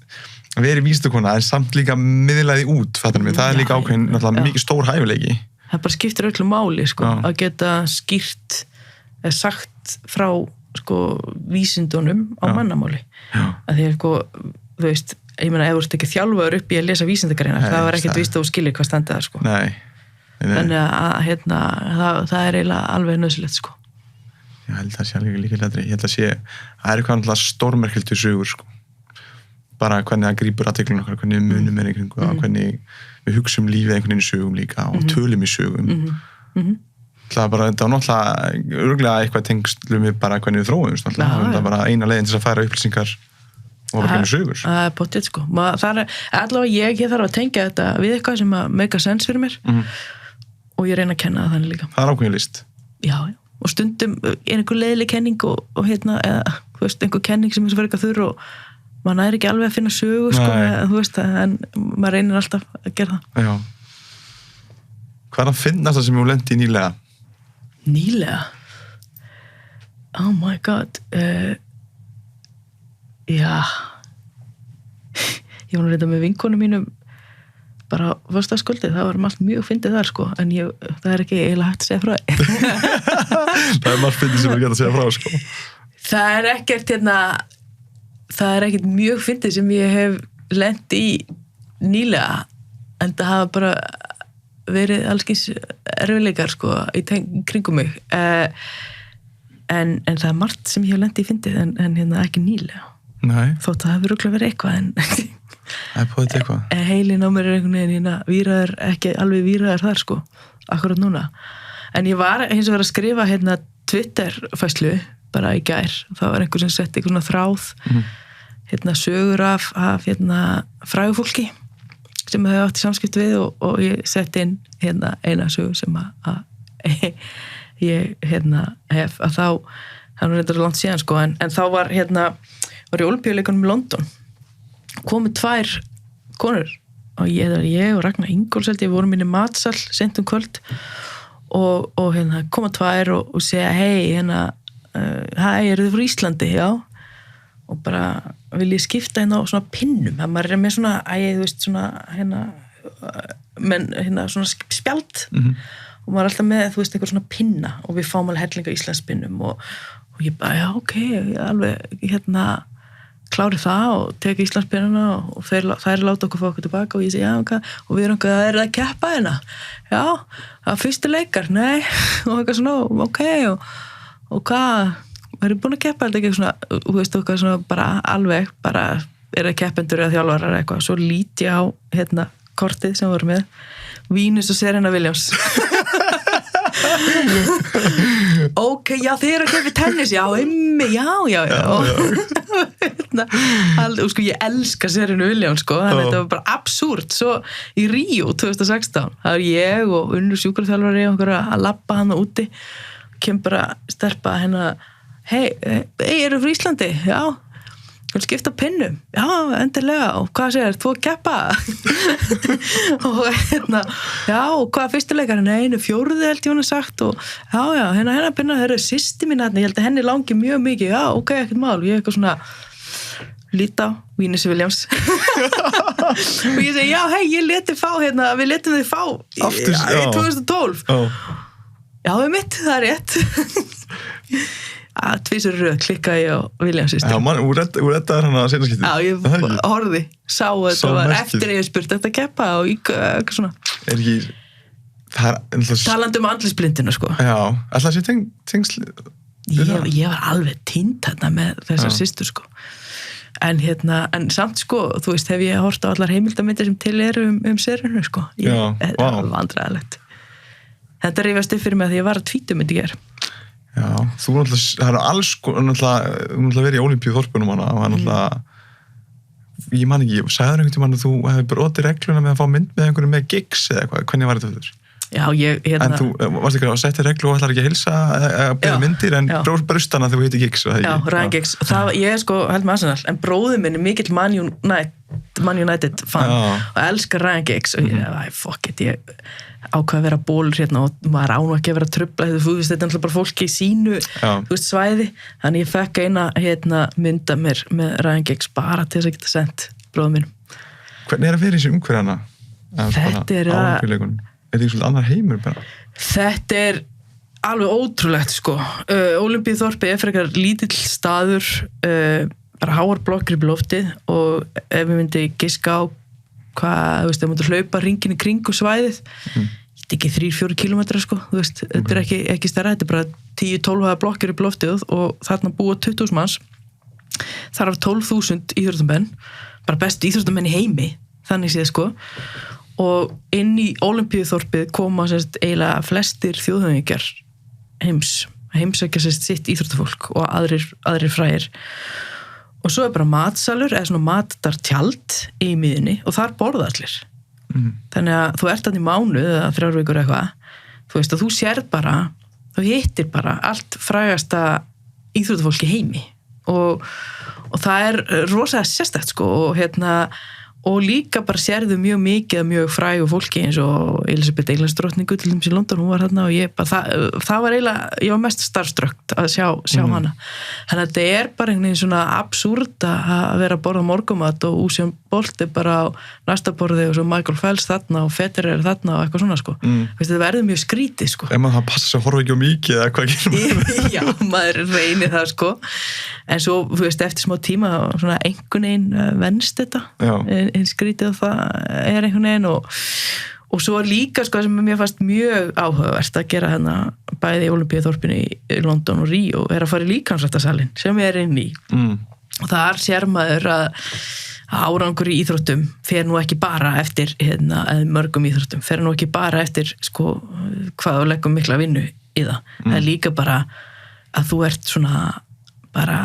að vera vísindakona en samt líka miðlaði út það er líka ákveðin náttúrulega mikið stór hæfileiki það bara skiptir öllu máli sko, að geta skýrt eða sagt frá sko, vísindunum á mannamáli að því sko, þú veist ég meina ef þú ert ekki þjálfaður upp í að lesa vísindagreinar það var ekkert víst að þú skilir hvað standa það sko. Nei. Þannig að það er eiginlega alveg nöðsilegt sko. Ég held að sé líka letri ég held að sé, það er eitthvað náttúrulega stórmerkildu sögur sko. Bara hvernig það grípur athygli okkar, hvernig við munum í kringu hvernig við hugsum lífið einhvern veginn í sögum líka og tölum í sögum það var náttúrulega örgulega eitthvað tengslum við bara hvernig við þróum það er bara eina leiðin til að færa upplýsingar og bara hvernig sögur það er potið sko það er allavega ég þarf að tengja þetta við eitthvað sem að make a sense fyrir mér og ég reyna að kenna það þannig líka það er ákveðin list já og stundum einhver leiðileg kenning og eða, þú veist, einhver kenning sem er svo fyrir eitthvað þurr og maður næri ekki alveg að finna sögu sko, þú veist, en maður reynir alltaf að gera það. Já. Hvað er að finnast það sem þú lendi í nýlega? Nýlega? Oh my god. Já. Ég var nú reynda með vinkonum mínum bara fyrsta skuldið, það var allt mjög fyndið þar sko, en það er ekki eiginlega hægt að segja frá Það er margt fyndið sem er gett að segja frá sko. Það er ekkert mjög fyndið sem ég hef lent í nýlega, en það hafa bara verið allskins erfiðleikar sko í kringum mig, en það er margt sem ég hef lent í fyndið en ekki nýlega. Nei. Þótt það hefur örugglega verið eitthvað Það er búið eitthvað. Heilin á mér er einhvern veginn víraður, ekki alveg víraður þar sko, akkurat núna. En ég var hins vegar að skrifa Twitter-fæslu bara í gær. Það var einhver sem setti einhvern þráð, sögur af frægufólki sem þau átti samskipt við og ég setti inn eina sögu sem ég hef að þá, það var reyndar langt síðan sko, en þá var ég Ólympíuleikunum í London, komu 2 konur og ég og Ragnar Ingólfs held ég vorum inn í matsal sent kvöld og koma 2 og segja hei, hæ, eru þið frá Íslandi? Já, og bara vil ég skipta á svona pinnum, það maður er með svona þú veist, svona svona spjald og maður er alltaf með, þú veist, einhver svona pinna og við fáum alveg hellinga Íslandspinnum og ég bara, já, ok, ég alveg klári það og teki Íslandspinnuna og þær láta okkur fá okkur tilbaka og ég segi, já, ok, og við erum að keppa já, það var fyrsti leikar, nei, og eitthvað svona, ok, og hvað, erum búin að keppa þetta ekki svona, þú veist, okkar svona bara alveg, bara að keppendur eða þjálfarar eða eitthvað, svo lít ég á kortið sem voru með Venus og Serena Williams ok, já, þið eru að keppa tennis, já, sko, ég elska Serena Williams sko, þannig að þetta var bara absúrt svo í Ríó 2016 það var ég og Unnur sjúkraþjálfari að labba hana úti kem bara stelpa hei, eru frá Íslandi? Já, vil skipta pinnum? Já, endilega, og hvað segir, þú að keppa? og já, og hvað fyrstuleikar? Nei, 4. held ég hún sagt og já, hennar pinna, það eru systir mín ég held að henni langi mjög mikið, já, ok, ekkert mál, ég eitthvað svona líta á Venus Williams og ég segi, já, hei, ég leti fá við letum þið fá í 2012 já, við mitt, það er rétt tvisur röð klikkaði ég á Williams system. Já, mann, þú reddaði hana að seinna skipti. Já, ég horfði, sá þetta var eftir ég spurt þetta keppa og eitthvað svona. Er ekki, það er talandi andlisblindina, sko. Já, alltaf sé tengsl. Ég var alveg týnd þarna með þessar systur, sko. En samt, sko, þú veist, hef ég hort á allar heimildamindir sem til eru Serenu, sko. Þetta var vandræðalegt. Þetta rifjast upp fyrir mig að því ég var að tvíta myndi gera. Já, þú náttúrulega, það eru alls náttúrulega verið í Ólympíuþorpunum hana og það náttúrulega ég man ekki, ég sagði einhvern tímann að þú hefði brotið regluna með að fá mynd með einhverju með gigs eða eitthvað, hvernig var þetta fyrir? Já, En þú varst ekki að setja reglu og ætlar ekki að hilsa að byrja myndir en brúst hana þegar þú heitir gigs Já, Ryan Giggs, ég sko held með Arsenal en bróðir minn er mikill Man United fan og elskar Ryan Giggs og ég ákvað að vera bólur og maður án ekki að vera trubla þú veist, þetta er alltaf bara fólki í sínu þú veist, svæði, þannig ég fekk eina mynda mér með Ryan Giggs bara til þess að geta sendt bróðum minn. Hvernig er að vera í þessu umhverjana? Þetta er þetta svolítið annar heimur bara? Þetta er alveg ótrúlegt sko. Ólympíuþorpið er frekar lítill staður bara háar blokkir í loftið og ef við myndi giska á hvað, þú veist, það mútu hlaupa hringin í kringu svæðið þetta er ekki 3-4 kilometra sko, þú veist, þetta er ekki stærra, þetta er bara 10-12 blokkir í loftið og þarna búa 20.000 manns þar af 12.000 íþróttamenn bara bestu íþróttamenn í heimi þannig séð sko og inn í Ólympíuþorpið koma sérst eiginlega flestir þjóðhöfðingjar heimsækja sérst sitt íþróttafólk og aðrir frægir og svo er bara matsalur eða svona matartjald í miðunni og þar borða allir þannig að þú ert þarna í mánuð eða 3 vikur eitthvað þú veist að þú sérð bara þú þú hittir bara allt frægasta íþróttafólk í heimi og það rosalega sérstakt sko og líka bara sérðu mjög mikið mjög frægu fólki eins og Elísabet Englandsdrottningu til dæmis í London, hún var þarna og ég bara, það var eiginlega, ég var mest starfströkt að sjá hana. Þannig að þetta bara einhvern veginn svona absúrt að vera að borða morgumat og Usain Bolt bara á næsta borði og svo Michael Phelps þarna og Federer þarna og eitthvað svona sko. Veistu, það verður mjög skrítið sko. Ef maður passa að horfa ekki á mikið eða hvað gerir maður? Já, maður reynir það sko. En svo, þú veist, eftir smá tíma svona einhvern veginn venst þetta. En skrítið það einhvern veginn og svo líka sko sem mér fannst mjög áhugavert að gera hérna bæði í Ólympíuþorpinu í London og Ríó að fara í líkamsræktarsalinn sem við inn í og þar sér maður að árangur í íþróttum fer nú ekki bara eftir eða mörgum íþróttum, fer nú ekki bara eftir sko hvað þú leggum mikla vinnu í það. Það líka bara að þú ert svona bara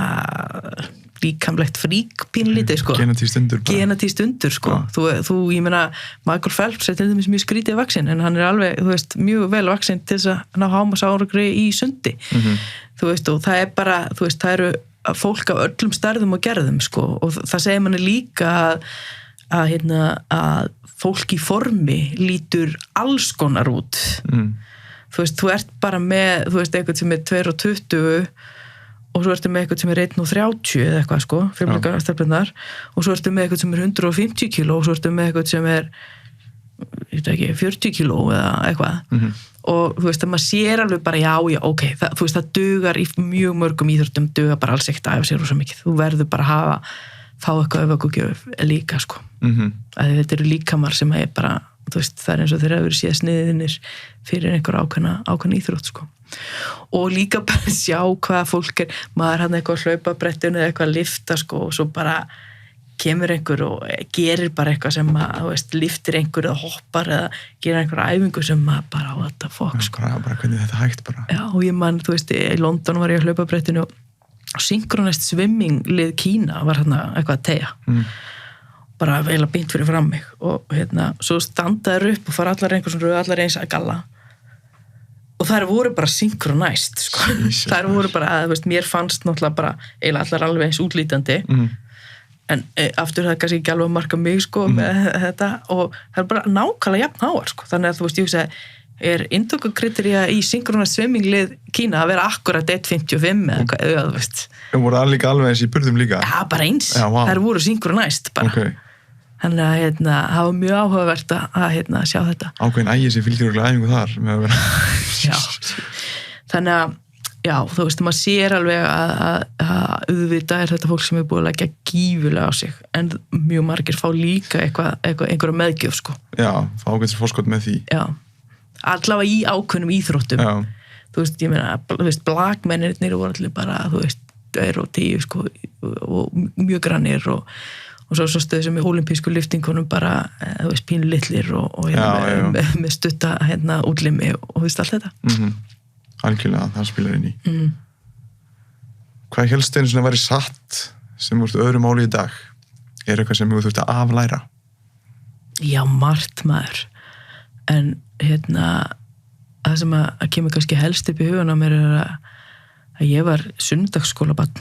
líkamlegt frík pínlítið sko. Genatíð stundur sko. Þú, ég meina, Michael Phelps til dæmis mjög skrítið vaxinn en hann alveg, þú veist, mjög vel vaxinn til þess að ná hámarksárangri í sundi. Þú veist, og það bara, þú veist, það eru fólk af öllum stærðum og gerðum sko og það segir manni líka að fólk í formi lítur alls konar út. Þú veist, þú ert bara með, þú veist, eitthvað sem 2,20 og svo ertu með eitthvað sem 1,30 eða eitthvað sko, fyrirleika stefnirnar og svo ertu með eitthvað sem 150 kíló og svo ertu með eitthvað sem ég veit ekki, 40 kíló eða eitthvað og þú veist, að maður sér alveg bara já, ok, þú veist, það dugar í mjög mörgum íþróttum, dugar bara alls ekkert að æfa sér rosa mikið, þú verður bara að fá eitthvað öfugugjöf líka sko að þetta eru líkamar sem er bara, þú veist, það eins og þeir hafa verið síðan sniðinir fyrir einhver ákveðna íþrótt sko og líka bara sjá hvað fólk maður hann eitthvað að hlaupa brettinu eða eitthvað að lifta sko og svo bara kemur einhver og gerir bara eitthvað sem að, þú veist, liftir einhver eða hoppar eða gerir einhver æfingu sem maður bara, what the fuck sko. Bara hvernig þetta hægt bara. Já, og ég man, þú veist, í London var ég að hlaupa brettinu og synchronized swimming lið Kína var hérna eitthvað að teygja. Bara eiginlega beint fyrir fram mig og svo standaður upp og fara allar einhver svona allar eins að galla og þær voru bara synchronized sko. Þær voru bara, þú veist, mér fannst náttúrulega bara eiginlega allar alveg eins útlítandi en aftur það kannski ekki alveg að marka mig sko með þetta og það bara nákvæmlega jafn háar sko, þannig að þú veist, ég hugsa inntökukritería í synchronized swimming lið Kína að vera akkurat 1,55 eða hvað, þú veist. Það voru líka alveg eins í burðum líka? Já, bara eins. Þær voru synchronized bara. Okay. Þannig að það var mjög áhugavert að sjá þetta. Ákveðin ægi sem fylgir okkur æfingu þar með að vera. Já. Þannig að, já, þú veist, maður sér alveg að auðvitað þetta fólk sem er búið að leggja gífulega á sig, en mjög margir fá líka einhverja meðgjöf, sko. Já, fá ákveðins fórskot með því. Já. Allavega í ákveðnum íþróttum. Já. Þú veist, ég meina, þú veist, blagmennirnir voru allir bara, þú veist, 2 og 10, sko, og mjög grannir og svo stöðu sem í ólympísku lyftingunum bara, þú veist, pínu litlir og með stutta útlimi og þú veist allt þetta. Algjörlega, það spilar inn í. Hvað helst einu svona væri satt sem þú ert öðru máli í dag? Er eitthvað sem þú þurft að aflæra? Já, margt maður. En það sem að kemur kannski helst upp í hugan á mér að ég var sunnudagsskólabarn.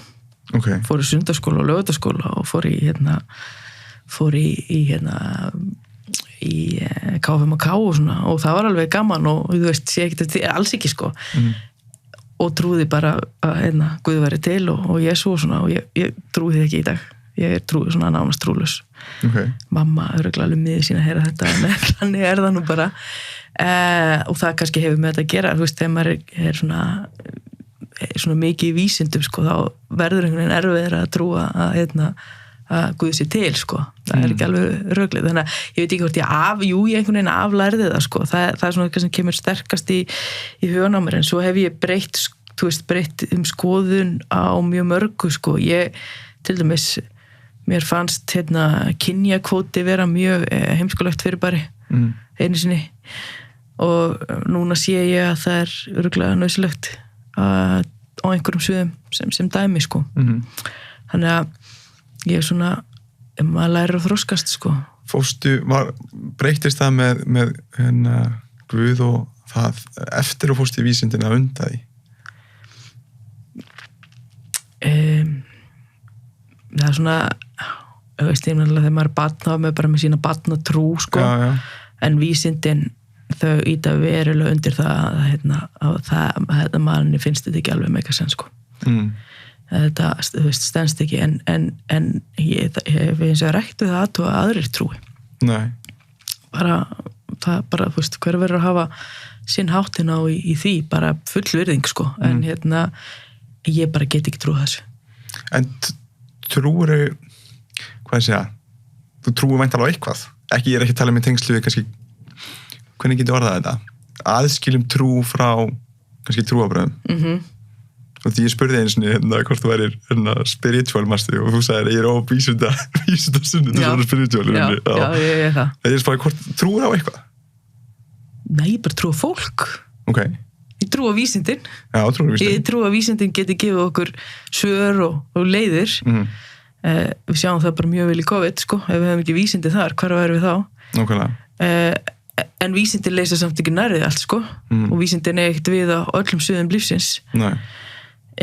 Okay. Fór í sunnudagsskóla og laugardagaskóla og fór í KFMK og svona og það var alveg gaman og þú veist, sé ekki alls ekki sko og trúði bara að Guð væri til og Jesú og svona og ég trúði ekki í dag, ég trúði svona nánast trúlaus. Okay. Mamma örugglega lumiði sína að heyra þetta en þannig það nú bara og það kannski hefur með þetta að gera, þú veist, þegar maður er svona mikið í vísindum sko, þá verður einhvern veginn erfiðir að trúa að Guð sé til sko, það ekki alveg röglið, þannig að ég veit ekki hvort ég einhvern veginn aflærði það sko, það er svona eitthvað sem kemur sterkast í hugan á mér, en svo hef ég breytt skoðun á mjög mörgu sko, ég til dæmis, mér fannst kynjakvóti vera mjög heimskulegt fyrirbæri einu sinni og núna sé ég að það er örugglega nauðsynlegt á einhverjum sviðum sem dæmi sko. Þannig að ég svona maður lærir að þroskast sko. Breyttist það með Guð og það eftir að fórst í vísindin að unda því? Það svona, veist ég meðal þegar maður er barn, þá er maður bara með sína barnatrú, sko. Já. En vísindin, þau íta verulega undir það að manni finnst þetta ekki alveg meika senn, sko. Þetta, þú veist, stendst ekki, en ég finnst að rektu það að aðrir trúi. Nei. Það bara, þú veist, hver verður að hafa sinn háttin á í því, bara full virðing, sko. En ég bara get ekki trúið þessu. En trúir, hvað ég segja, þú trúir væntanlega á eitthvað. Ég er ekki að tala með tengslu við kannski, hvernig getur orðað þetta? Aðskiljum trú frá kannski trúarbröðum. Og því ég spurði einu sinni hvort þú værir spiritual master og þú sagðir ég er á vísinda sunni til svona spiritual. Já, ég er það. Það er spáði hvort trúir á eitthvað? Nei, ég bara trú á fólk. Ok. Ég trú á vísindin. Já, trú á vísindin. Ég trú á vísindin geti gefið okkur svör og leiðir. Við sjáum það bara mjög vel í COVID, sko. Ef við hefum ekki vísindi þar, hvar værum við þá? Nákvæmlega. En vísindin leysa samt ekki nærið allt, sko. Og vísindin er ekkert við á öllum sviðum lífsins. Nei.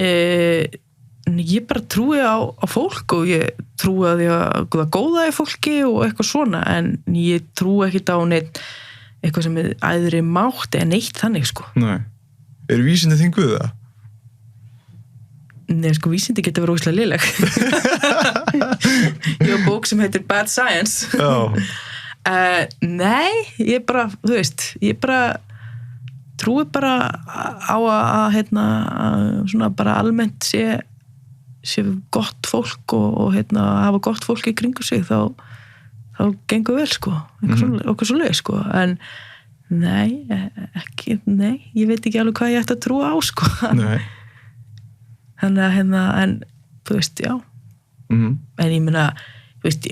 Ég bara trúi á fólk og ég trúi að það góða í fólki og eitthvað svona, en ég trúi ekkert á neitt eitthvað sem er æðri mátt en neitt þannig, sko. Nei. Eru vísindi þín guð það? Nei, sko, vísindi geta verið ógeðslega léleg. Ég hef bók sem heitir Bad Science. Já. Nei, ég bara, þú veist, ég bara trúi bara á að svona bara almennt sé gott fólk og hafa gott fólk í kringu sig, þá gengur vel, sko, okkur svo leið, sko, en nei, ég veit ekki alveg hvað ég ætti að trúa á, sko. Nei. Þannig að en þú veist, já. En ég meina, þú veist,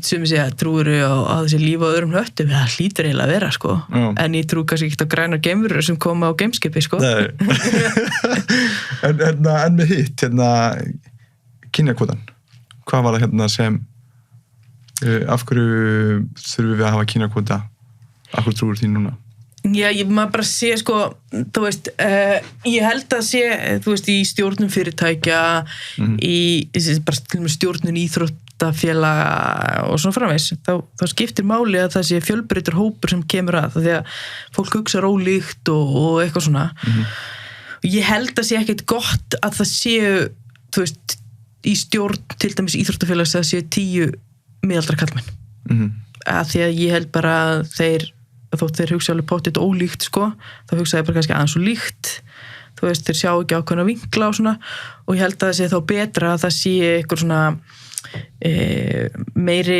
sem ég segja, trúir á þessi líf á öðrum hnöttum, það hlýtur eiginlega að vera, sko. En ég trú kannski ekki á grænar geimverur sem koma á geimskipi, sko. Nei. En með hitt, kynjakvotan. Hvað var það sem, af hverju þurfum við að hafa kynjakvota? Af hverju trúir því núna? Já, maður bara sé, sko, þú veist, ég held að sé, þú veist, í stjórnum fyrirtækja, bara stjórnun íþróttafélaga og svona framvegs, þá skiptir máli að það sé fjölbreyttur hópur sem kemur að, því að fólk hugsa ólíkt og eitthvað svona. Ég held að sé ekkert gott að það séu, þú veist, í stjórn, til dæmis íþróttafélags, að það séu 10 miðaldra kallmenn. Að því að ég held bara að þótt þeir hugsa alveg pottitt ólíkt, sko, þá hugsa þeir bara kannski aðeins og líkt, þú veist, þeir sjá ekki ákveðna vinkla og svona, og ég held að það sé þá betra að það sé eitthvað svona meiri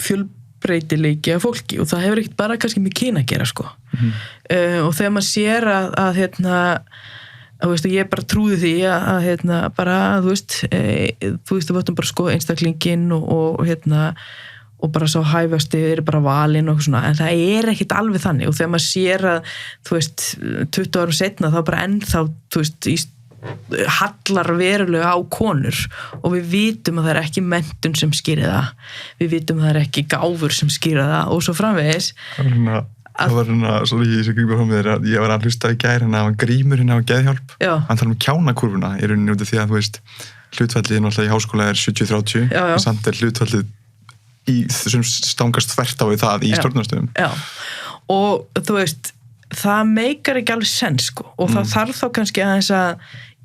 fjölbreytileiki af fólki, og það hefur ekkert bara kannski með kyn að gera, sko. Og þegar maður sér að þú veist, ég bara trúði því að bara, þú veist, við vöttum bara sko einstaklinginn og bara sá hæfasti eru bara valin og svona, en það er ekkert alveg þannig, og þegar maður sér að, þú veist, 20 árum setna þá bara ennþá, þú veist, hallar verulega á konur, og við vitum að það er ekki menntun sem skýrir það, við vitum að það er ekki gáfur sem skýrir það, og svo framvegis. Það var svo ég sem grímur frá mér að ég var að hlusta í gær að Grímur á Geðhjálp, hann tala kjánakurvuna í rauninni út af því að, þú veist, hlutfallið náttúrulega í háskóla er 70-30, en samt er hlutfallið sem stangast þvert á við það í stjórnunarstöðum. Já, og þú veist, það meikar ekki alveg sens, sko, og það þarf þá kannski aðeins að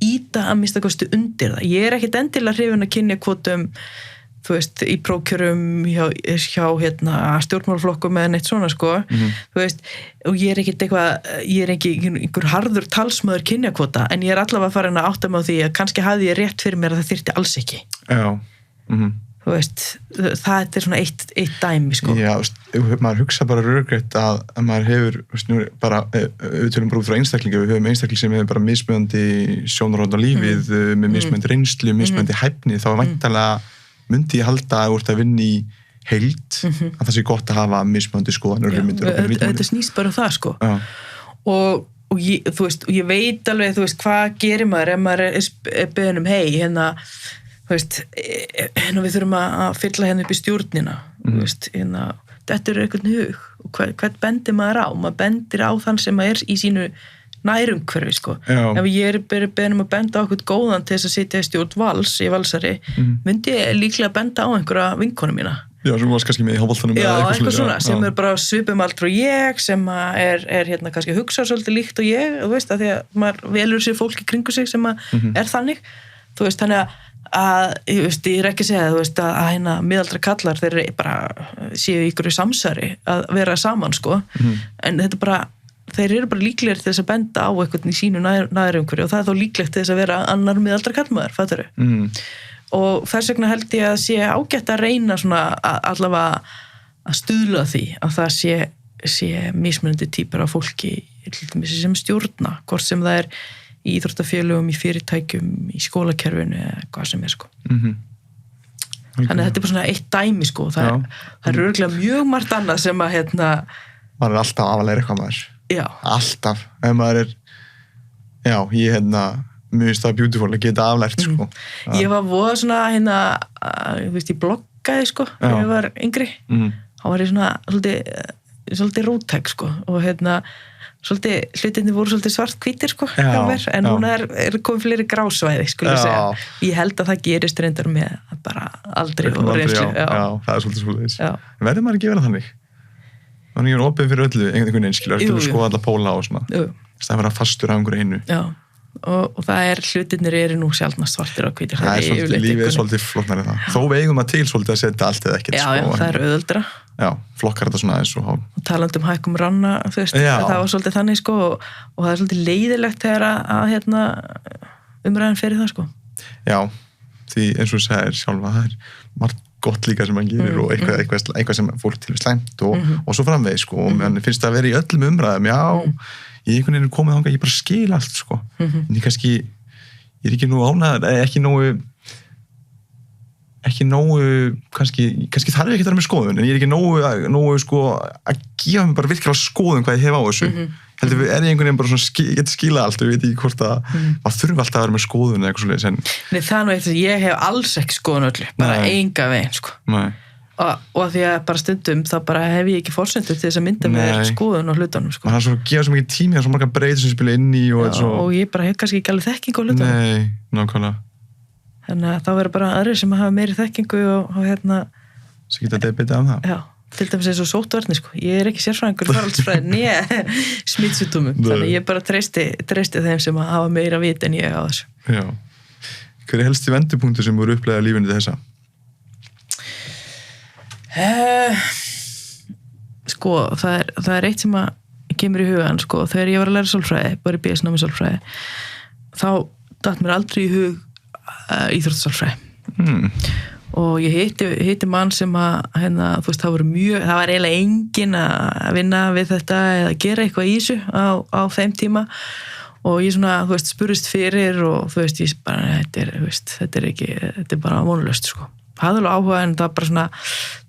ýta að mista kosti undir það. Ég er ekkert endilega hrifin að kynjakvotum, þú veist, í prófkjörum hjá stjórnmálaflokkum eða neitt svona, sko, þú veist, og ég er ekki einhver harður talsmaður kynjakvota, en ég er allavega farin að átta mig á því að kannski hafði ég rétt fyrir mér að það þyrfti alls ekki. Já. Þú veist, það er svona eitt dæmi, sko. Já, maður hugsa bara röggreitt að maður hefur, bara, við tölum bara út frá einstaklinga, við höfum einstakling sem hefur bara mismunandi sjónarhorn á lífið, með mismunandi reynslu, mismunandi hæfni, þá væntanlega myndi ég halda að úr að vinna í heild, að það sé gott að hafa mismunandi skoðanir. Þetta snýst bara það, sko. Og þú veist, ég veit alveg, þú veist, hvað gerir maður ef maður er beðin hey, þú veist, við þurfum að fylla upp í stjórnina, þú veist, dettur einhvern hug og hvern bendir maður á? Maður bendir á þann sem maður í sínu nærumhverfi, sko. Ef ég beðin að benda á eitthvað góðan til þess að sitja í stjórn Vals í Valsari, myndi ég líklega benda á einhverja vinkonu mína. Já, sem varst kannski með í hófboltanum. Já, eitthvað svona, sem bara svipum aldrei og ég, sem er hérna kannski að hugsa svolítið líkt og ég, þú veist, að því að maður velur sér fólk í kringu sig sem er þannig, þú veist, þannig að ég ekki að segja, þú veist, að hérna miðaldra kallar, þeir bara séu ykkur í samsari að vera saman, sko, en þetta bara, þeir eru bara líklegir til þess að benda á eitthvað í sínu nærumhverfi og það er þá líklegt til þess að vera annar miðaldra kallmaður, fattarðu? Og þess vegna held ég að sé ágætt að reyna svona allavega að stuðla því að það sé mismunandi típur af fólki sem stjórna, hvort sem það er í íþróttafélögum, í fyrirtækjum, í skólakerfinu eða hvað sem er, sko. Þannig að þetta er bara svona eitt dæmi, sko. Það er örugglega mjög margt annað sem að maður er alltaf afalegri eitthvað maður. Já. Alltaf. Ef maður er ég mjög finnst það beautiful að geta aflært, sko. Ég var voða svona þú veist, ég bloggaði, sko, þegar ég var yngri. Þá var ég svona svolítið róttæk, sko, og svolítið, hlutinni voru svolítið svart-hvítir, sko, hjá mér, en núna er komið fleiri grásvæði, skulle ég segja. Ég held að það gerist reyndar með bara aldrei og reynslu. Já, það er svolítið svolítið. Verður maður ekki vera þannig? Þannig er opið fyrir öllu, einhvern veginn, skilur, eftir að skoða alla póla og svona. Það er vera fastur af einhverju einu. Já. Og það hlutirnir eru nú sjaldnast svartir og hvítir. Lífið er svolítið flokknari það. Þó veigum að til svolítið að setja allt eða ekkert. Já, það er auðveldara. Já, flokkar þetta svona eins og hálf. Og talandi hækkum ranna, þú veist, það var svolítið þannig, sko, og það er svolítið leiðilegt þegar að umræðan fyrir það, sko. Já, því eins og þú segir sjálfa, það er margt gott líka sem hann gerir og eitthvað sem fólk til slæmt og svo framvegis, sko, og mér finnst það að vera í öllum umræðum, ég einhvern veginn er komið þangað, ég bara skil allt, sko. En ég er ekki nú ánægður, ekki nógu, kannski þarf ég ekki að vera með skoðun, en ég er ekki nógu, sko, að gefa mér bara virkilega skoðun hvað ég hef á þessu. Heldur ég einhvern veginn bara svona, geti skilað allt og ég veit ekki hvort að maður þurfi alltaf að vera með skoðun eða eitthvað svoleiðis. Nei, það er nú eitthvað, ég hef alls ekki skoðun öllu, bara enga veginn, sko. Nei. Og að því að bara stundum þá bara hef ég ekki forsendur til þess að mynda mér skoðun á hlutunum, sko. Það er svo að gefa svo mikið tími, það er svo margar breytur sem spila inn í og ég bara hef kannski ekki alveg þekkingu á hlutunum. Nei, nákvæmlega. Þannig að þá verður bara aðrir sem hafa meiri þekkingu og sem geta debita það. Já, til dæmis eins og sóttvarnir, sko. Ég er ekki sérfræðingur faraldsfræði né smitsjúkdómum, þannig ég bara treysti þeim sem hafa meira vit en ég á þessu. Já. Hver er helsti vendipunktur sem voru upplegað lífinu til þessa? Sko, það er eitt sem að kemur í hugan, sko, þegar ég var að læra sálfræði, bara í BS-námi sálfræði, þá datt mér aldrei í hug íþróttasálfræði. Og ég hitti mann sem að, þú veist, það var eiginlega enginn að vinna við þetta eða gera eitthvað í þessu á þeim tíma og ég svona, þú veist, spurðist fyrir og þú veist, ég bara, þetta er bara vonlaust, sko. Hafði alveg áhuga en það var bara svona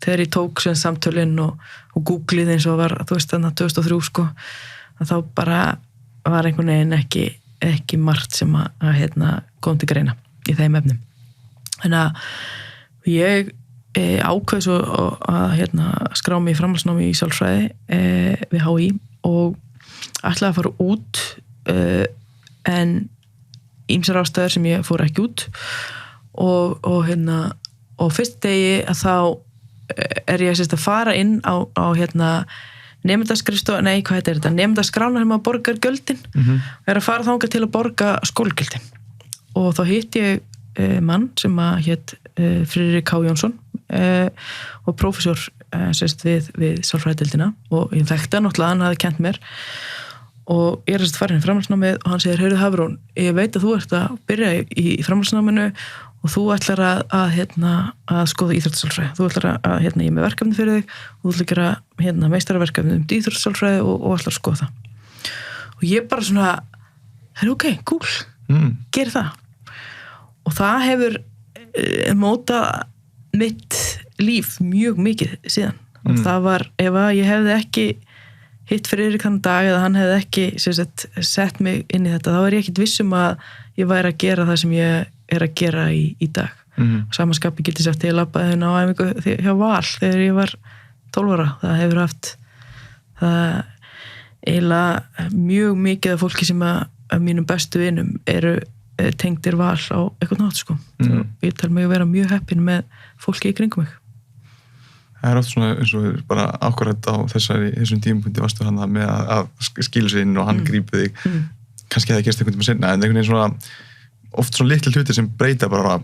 þegar ég tók sem samtölinn og googlið eins og var, þú veist, þannig 2003, sko, að þá bara var einhvern veginn ekki margt sem að kom til greina í þeim efnum. Þannig að ég ákveð svo að skrá mig í framhaldsnámi í sálfræði við HÍ og ætlaði að fara út en ýmsar ástæður sem ég fór ekki út og fyrst degi að þá er ég að fara inn á nemendaskrifstofu, nei, hvað heitir þetta, nemendaskrána sem að borgar gjöldin og að fara þangað til að borga skólgjöldin og þá hitt ég mann sem að hét Friðrik K. Jónsson og prófessor við sálfræðideildina og ég þekkti hann náttúrulega, hann hafði kennt mér og ég er að fara inn í framhaldsnámið og hann segir, heyrðu Hafrún, ég veit að þú ert að byrja í framhaldsnáminu og þú ætlar að skoða íþróttasálfræði. Þú ætlar að ég er með verkefni fyrir þig og þú ætlar að gera meistaraverkefni íþróttasálfræði og ætlar að skoða það. Og ég bara svona, ok, cool, geri það. Og það hefur mótað mitt líf mjög mikið síðan. Og það var, ef að ég hefði ekki hitt Friðrik þann dag eða hann hefði ekki sett mig inn í þetta, þá er ég ekkert viss að ég væri að gera það sem ég er að gera í dag. Samanskapi getið sagt ég labbaði á æfingu hjá Val þegar ég var 12 ára, það hefur haft það eiginlega mjög mikið af fólki sem að mínum bestu vinum eru tengdir Val á eitthvað nátt sko. Ég tel mig að vera mjög heppin með fólki í kringum mig. Það oft svona eins og bara akkurat á þessum tímapunkti varstu hann með að skila sig inn og hann grípið þig. Kannski það gerst einhvern veginn seinna, en einhvern veginn svona oft svona litli hlutir sem breyta bara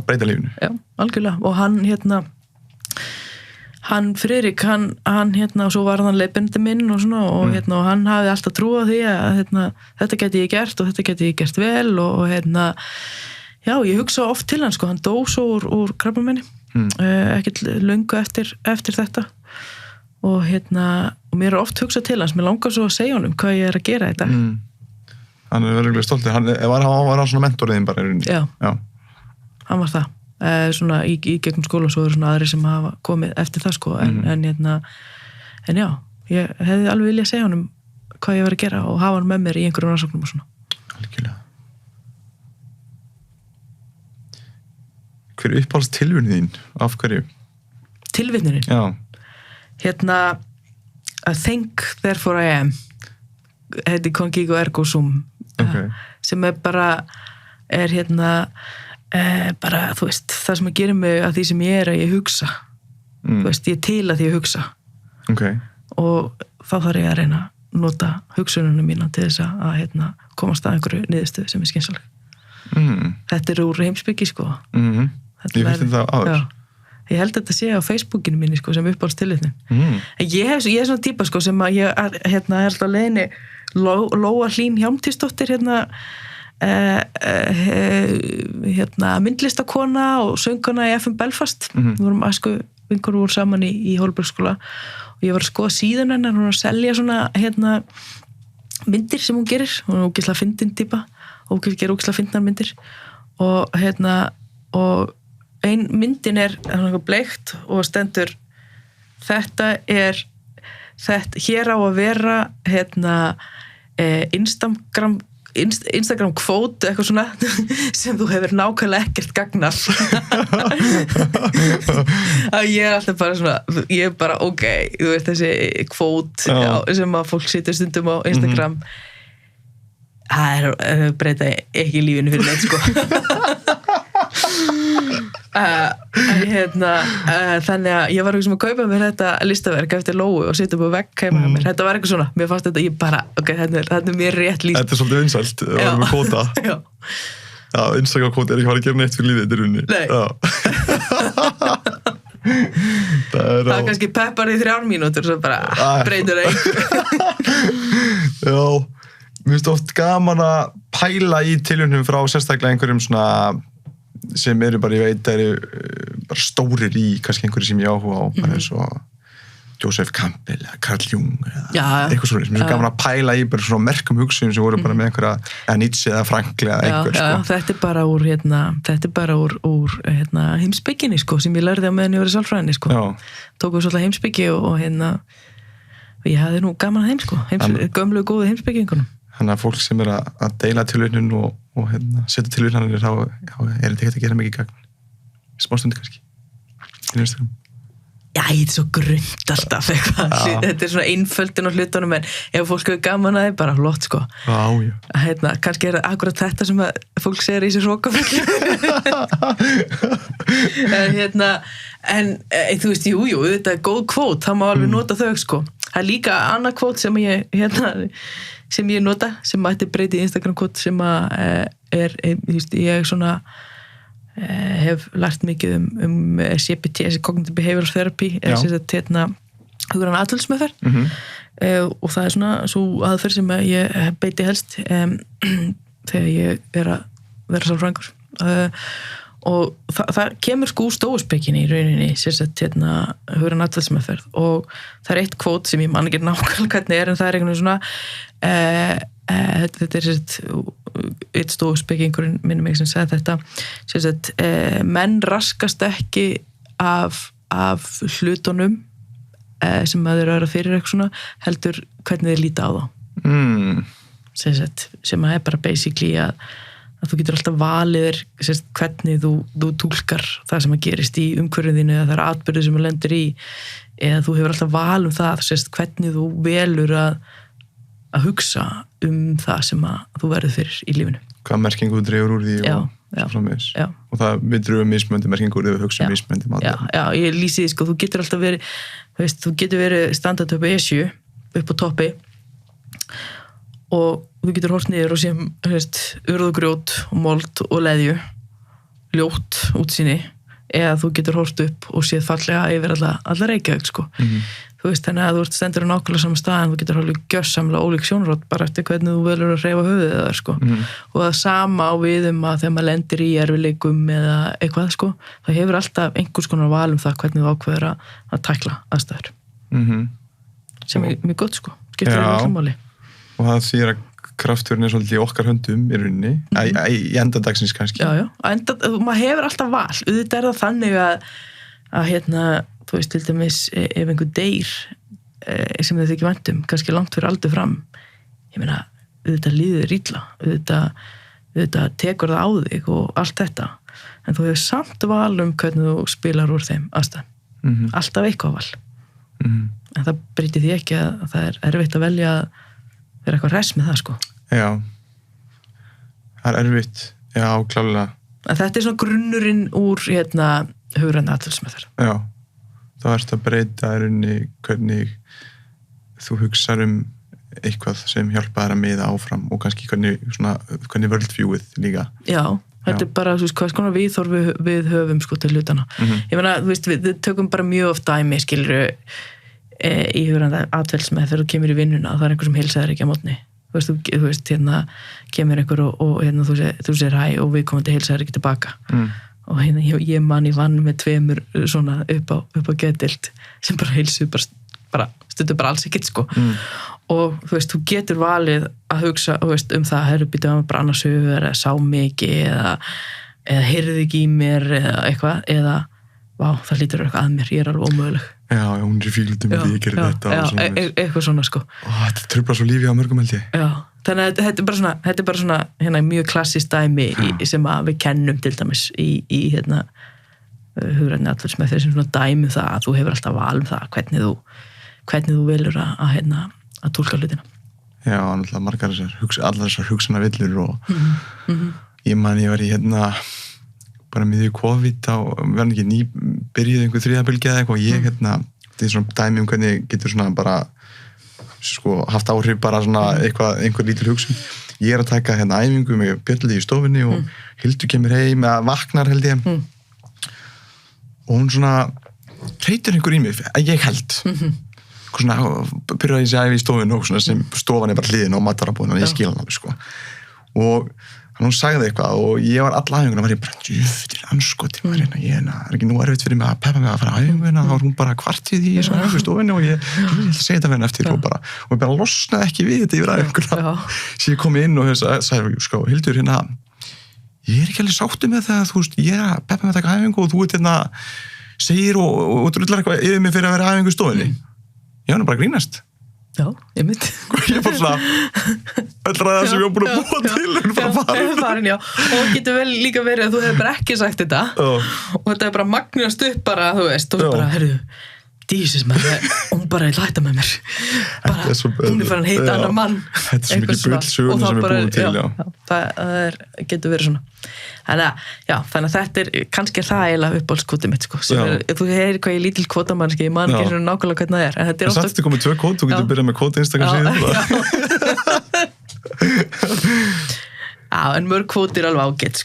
breyta lífinu. Já, algjörlega. Og hann Friðrik, hann og svo var hann leiðbeinandi minn og svona og og hann hafði alltaf trúað því að þetta geti ég gert og þetta geti ég gert vel og já, ég hugsa oft til hann sko, hann dó svo úr krabbameini, ekkert löngu eftir þetta og og mér oft hugsað til hans, mér langar svo að segja honum hvað ég að gera þetta. Hann verulega stoltið, hann var svona mentoriðin bara í rauninni. Já, hann var það. Svona í gegnum skóla og svo eru svona aðri sem hafa komið eftir það sko en já, ég hefði alveg viljað segja honum hvað ég var að gera og hafa hann með mér í einhverjum rannsóknum og svona. Algjörlega. Hver er uppáhalds tilvitnunin þín? Af hverju? Tilvitnunin? Já. I think therefore I am heiti Cogito ergo sum sem bara bara, þú veist, það sem að gera mig að því sem ég að ég hugsa þú veist, ég til að því að hugsa og þá þarf ég að reyna að nota hugsununum mína til þess að komast að einhverju niðurstöðu sem er skynsamleg. Þetta úr heimspeki sko. Ég finnst þetta áður. Ég held að þetta sé á Facebookinu minni sko, sem uppáhalds tilvitnun. Ég er svona típa sko, sem að ég er alltaf leiðinni Lóa Hlín Hjálmtýsdóttir myndlistakona og sönguna í FM Belfast. Við vorum vinkonur voru saman í Hólbergsskóla og ég var að skoða síðan hennar, hún var að selja svona myndir sem hún gerir, hún er ógeðslega fyndin típa og gerir ógeðslega fyndnar myndir og og ein myndin er bleikt og stendur þetta hér á að vera Instagram kvót eitthvað svona sem þú hefur nákvæmlega ekkert gagnar að ég er alltaf bara svona ég er bara ok, þú veist þessi kvót sem að fólk setur stundum á Instagram það breyta ekki lífinu fyrir neitt sko þannig að ég var að kaupa mér þetta listaverk eftir Lóu og setja upp á vegg heima með mér. Þetta var eitthvað svona, mér fannst þetta ég bara, ok, þetta er mér rétt líst. Þetta er svolítið vinsælt, það var með kvóta. Já, Instagram kvóta er ekki farið að gera neitt fyrir lífið þetta runni. Nei. Það er kannski peppar í 3 mínútur svo bara breytur Já, mér finnst oft gaman að pæla í tilvitnunum frá sérstaklega einhverjum svona sem eru bara, ég veit, eru bara stórir í kannski einhverju sem ég áhuga á bara eins og Joseph Campbell eða Carl Jung eða eitthvað svona sem er gaman að pæla í bara svona merkum hugsun sem voru bara með einhverja Nietzsche eða Frankl eða einhver sko. Þetta er bara úr heimspekinni sko, sem ég lærði á meðan ég var í sálfræðinni sko. Tóku svolítið heimspeki og ég hafði nú gaman að þeim sko, gömlu góðu heimspekingunum. Þannig að fólk sem er að deila tilvitnun og setja tilvitnanir þá er þetta ekki að gera mikið gagn. Smástundi kannski. Já, þetta er svo grund alltaf eitthvað. Þetta er svona einföldin á hlutunum en ef fólk hefur gaman að þið, bara flott sko. Já. Kannski er akkurat þetta sem að fólk segir í sér hrókaföldu. En þú veist, jú, þetta er góð kvót, það má alveg nota þau sko. Það er líka annað kvót sem ég nota, sem ætti breyti Instagram kvót sem að ég svona hef lært mikið um CBT, Cognitive Behavioral Therapy hugræna atferlismeðferð og það er svona svo aðferð sem ég beiti helst þegar ég er að vera sálfræðingur og það kemur sko úr stóuspekinni í rauninni hugræna atferlismeðferð og það er eitt kvót sem ég man ekki nákvæmlega hvernig en það er einhvern veginn svona þetta er eitt stóuspekingurinn minnum mig sem sagði þetta menn raskast ekki af hlutunum sem að þeir eru fyrir eitthvað svona heldur hvernig þeir líta á þá sem að er bara basically að að þú getur alltaf valið hvernig þú túlkar það sem að gerist í umhverfinu eða það er atburðir sem þú lendir í eða þú hefur alltaf val það hvernig þú velur að hugsa það sem að þú verður fyrir í lífinu. Hvað merkingu þú dregur úr því og svo framvegis. Og það við drögum mismöndi merkingu úr því við hugsa mismöndi mat. Já, ég lýsi því, þú getur alltaf verið, þú getur verið standað upp á Esju, upp á toppi og þú getur hort niður og séð urð og grjót og mold og leðju, ljótt útsýni, eða þú getur hort upp og séð fallega yfir alla Reykjavík, Þú veist, þannig að þú stendur á nákvæmlega sama stað en þú getur alveg gjörsamlega ólík sjónarhorn bara eftir hvernig þú velur að hreyfa höfuðið þar, Og það sama á við að þegar maður lendir í erfiðleikum eða eitthvað, það hefur alltaf einhvers konar val það hvernig þú ákveður að tækla aðstæður. Sem er mjög gott, skiptir alveg máli. Og það þýðir að krafturinn svolítið í okkar höndum í rauninni, í endadagsins kannski. Já, maður hefur alltaf val. Auðvitað það þannig að þú veist, til dæmis, ef einhver deyr sem þau þykir vænt kannski langt fyrir aldur fram, ég meina, auðvitað líður illa, auðvitað tekur það á þig og allt þetta, en þú hefur samt val hvernig þú spilar úr þeim aðstæðum. Alltaf eitthvað val. En það breytir því ekki að það er erfitt að velja að vera eitthvað hress með það, Já, það er erfitt, já, klálega. En þetta er svona grunnurinn úr, hugræna atferlismeðferð. Já. Það ert að breyta í rauninni hvernig þú hugsar eitthvað sem hjálpa þér að miða áfram og kannski hvernig worldviewið líka. Já, þetta er bara, hvað skonar viðhorf við höfum til hlutana. Ég meina, þú veist, við tökum bara mjög oft dæmi, skilur í hugræna atferlismeðferð þegar þú kemur í vinnuna og það er einhver sem heilsar þér ekki á mótni. Þú veist, kemur einhver og þú segir hæ og við komum til heilsar þér ekki tilbaka. Og ég man í vann með 2 svona upp á geðdeild sem bara heilsu bara stundur bara alls ekkert og þú veist, þú getur valið að hugsa það, býtum að bara annars höfur eða sá mikið eða heyrði ekki í mér eða eitthvað, eða vá, það lítur eitthvað að mér, ég er alveg ómöguleg. Já, hún er í fílutum því ég gerir þetta. Já, eitthvað svona Þetta truflar svo lífið á mörgum held ég. Já. Þannig að þetta er bara svona mjög klassískt dæmi sem að við kennum til dæmis í hugræna atferlismeðferð sem svona dæmi það að þú hefur alltaf val það hvernig þú velur að túlka hlutina. Já, náttúrulega margar allar þessar hugsana-villur og ég man ég var í bara miðju COVID á verðan ekki byrjuð einhver 3. bylgja eða eitthvað og ég þetta er svona dæmi hvernig getur svona bara haft áhrif bara svona einhver lítil hugsun. Ég er að taka æfingu með Björli í stofunni og Hildur kemur heim eða vaknar held ég og hún svona hreytir einhver í mig, ég held svona byrjaði ég að æfa í stofunni og svona sem stofan er bara hliðin á matarabúðinu og ég skil hann alveg og hún sagði eitthvað og ég var alla æfinguna var ég bara, djúftir, anskotin var ég er ekki nú erfitt fyrir mig að peppa mig að fara æfinguna þá var hún bara kvartið í stofunni og ég segi þetta fyrir eftir og ég bara losnaði ekki við þetta yfir æfinguna svo ég kom inn og sagði, Hildur, ég er ekki alveg sáttu með það þú veist, ég er að peppa mig að taka æfingu og þú segir og drullar eitthvað yfir mig fyrir að vera æfingu í stofunni ég var nú bara að grínast. Já, ég mynd. Ég fór svona, öllra það sem ég var búin að búa til, bara farin. Já. Og það getur vel líka verið að þú hefur bara ekki sagt þetta og þetta er bara magnast upp bara, þú veist, og bara, herru, Jesus maður, hún bara er læta með mér. Bara, hún er farin að heita annar mann. Þetta er svo mikið bullsögun sem er búin til, já. Það getur verið svona. Þannig að þetta er kannski það eiginlega uppáhaldskvotið mitt þú heyrir hvað ég lítil kvotamannski ég man ekki svona nákvæmlega hvernig það er en þetta er ofta komið 2 kvot, þú getur byrjað með kvot Instagram en mörg kvot er alveg ágætt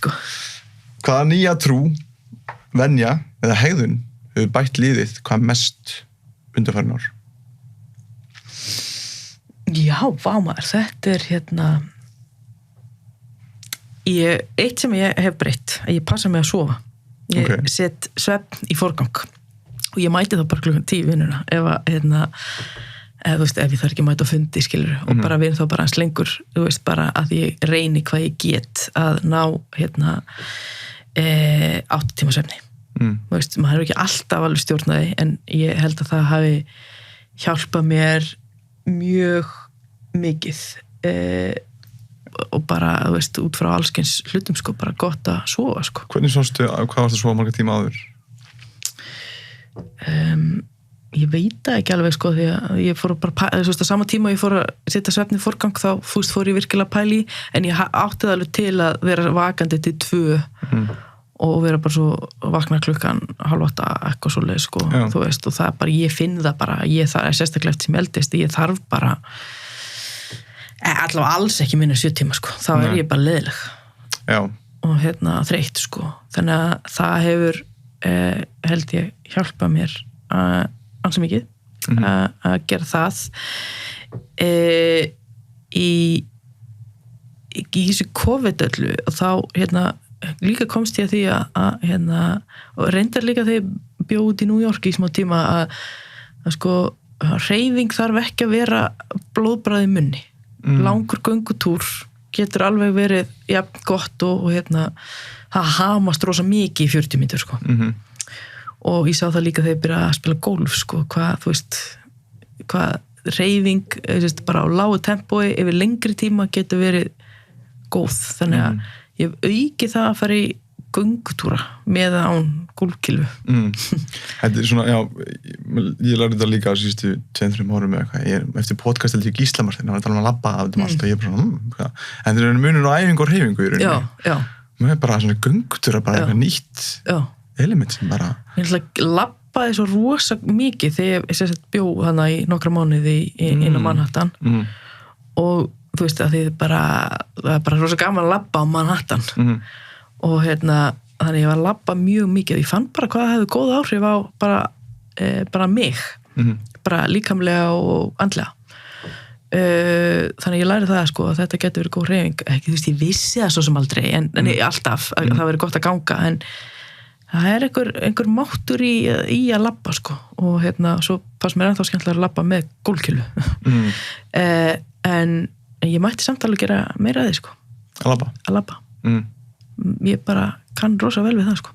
Hvaða nýja trú, venja eða hegðun hefur bætt lífið hvað mest undanfarin ár? Já, vá maður, þetta er eitt sem ég hef breytt að ég passa mig að sofa ég set svefn í forgang og ég mæti þá bara klukkan 10 vinnuna ef þú veist, ef ég þarf ekki að mæta á fundi skilur og bara vinn þá bara hans lengur þú veist, bara að ég reyni hvað ég get að ná 8 tíma svefni þú veist, maður hefur ekki alltaf alveg stjórnaði en ég held að það hafi hjálpað mér mjög mikið og bara, þú veist, út frá allskyns hlutum sko, bara gott að sofa sko. Hvernig sástu, hvað varstu að sofa marga tíma áður? Ég veit það ekki alveg sko, því að ég fór bara, þú veist, á sama tíma ég fór að setja svefni í forgang, þá fór ég virkilega pæli, en ég átti það alveg til að vera vakandi til 2 og vera bara svo vakna klukkan 7:30 eitthvað svoleið sko, þú veist, og það er bara, ég finn það bara, það er sérstaklega eftir sem eldist, ég þarf bara allavega alls ekki minna 7 tíma sko, þá er ég bara leiðileg og þreytt sko, þannig að það hefur held ég hjálpað mér ansi mikið að gera það í þessu COVID-öllu og þá líka komst ég að því að og reyndar líka þegar ég bjó út í New York í smá tíma að sko hreyfing þarf ekki að vera blóðbragð í munni langur göngutúr getur alveg verið jafn gott og það hamast rosa mikið í 40 mínútur sko og ég sá það líka þegar ég byrjaði að spila golf sko, hvað hreyfing bara á lágu tempói yfir lengri tíma getur verið góð, þannig að ég hef aukið það að fara í göngutúra með án gólfkylfu Þetta svona, ég lærði þetta líka á síðustu 2-3 árum eða eitthvað, eftir podcast heldur ég Gísla Martin, það var að tala um að labba af þetta allt og ég bara svona, en það er munur á æfingu og hreyfingu í rauninni mér er bara svona göngutúra bara eitthvað nýtt element sem bara ég labbaði svo rosa mikið þegar ég bjó hana í nokkra mánuði inn á Manhattan og þú veist að það er bara rosa gaman að labba á Manhattan og þannig ég var að labba mjög mikið og ég fann bara hvað það hefði góð áhrif á bara mig bara líkamlega og andlega þannig ég læri það sko að þetta getur verið góð hreyfing ekki þú veist ég vissi það svo sem aldrei en alltaf að það verið gott að ganga en það er einhver máttur í að labba sko og svo fannst mér ennþá skemmtilega að labba með gólfkylfu en ég mætti samt alveg gera meira að því sko að labba ég bara kann rosa vel við það sko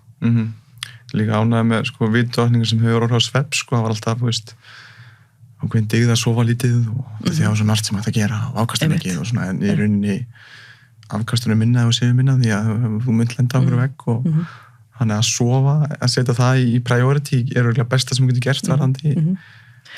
líka ánægði með sko viðdókningar sem hefur orðið á svepp sko, það var alltaf, þú veist ákveðin digð að sofa lítið og því á svo margt sem hægt að gera og afkastum ekki og svona, en í rauninni afkastunum minna og séu minna því að þú mynd lenda á hverju vegg og þannig að sofa, að setja það í priority er auðvitað besta sem þú getur gert varðandi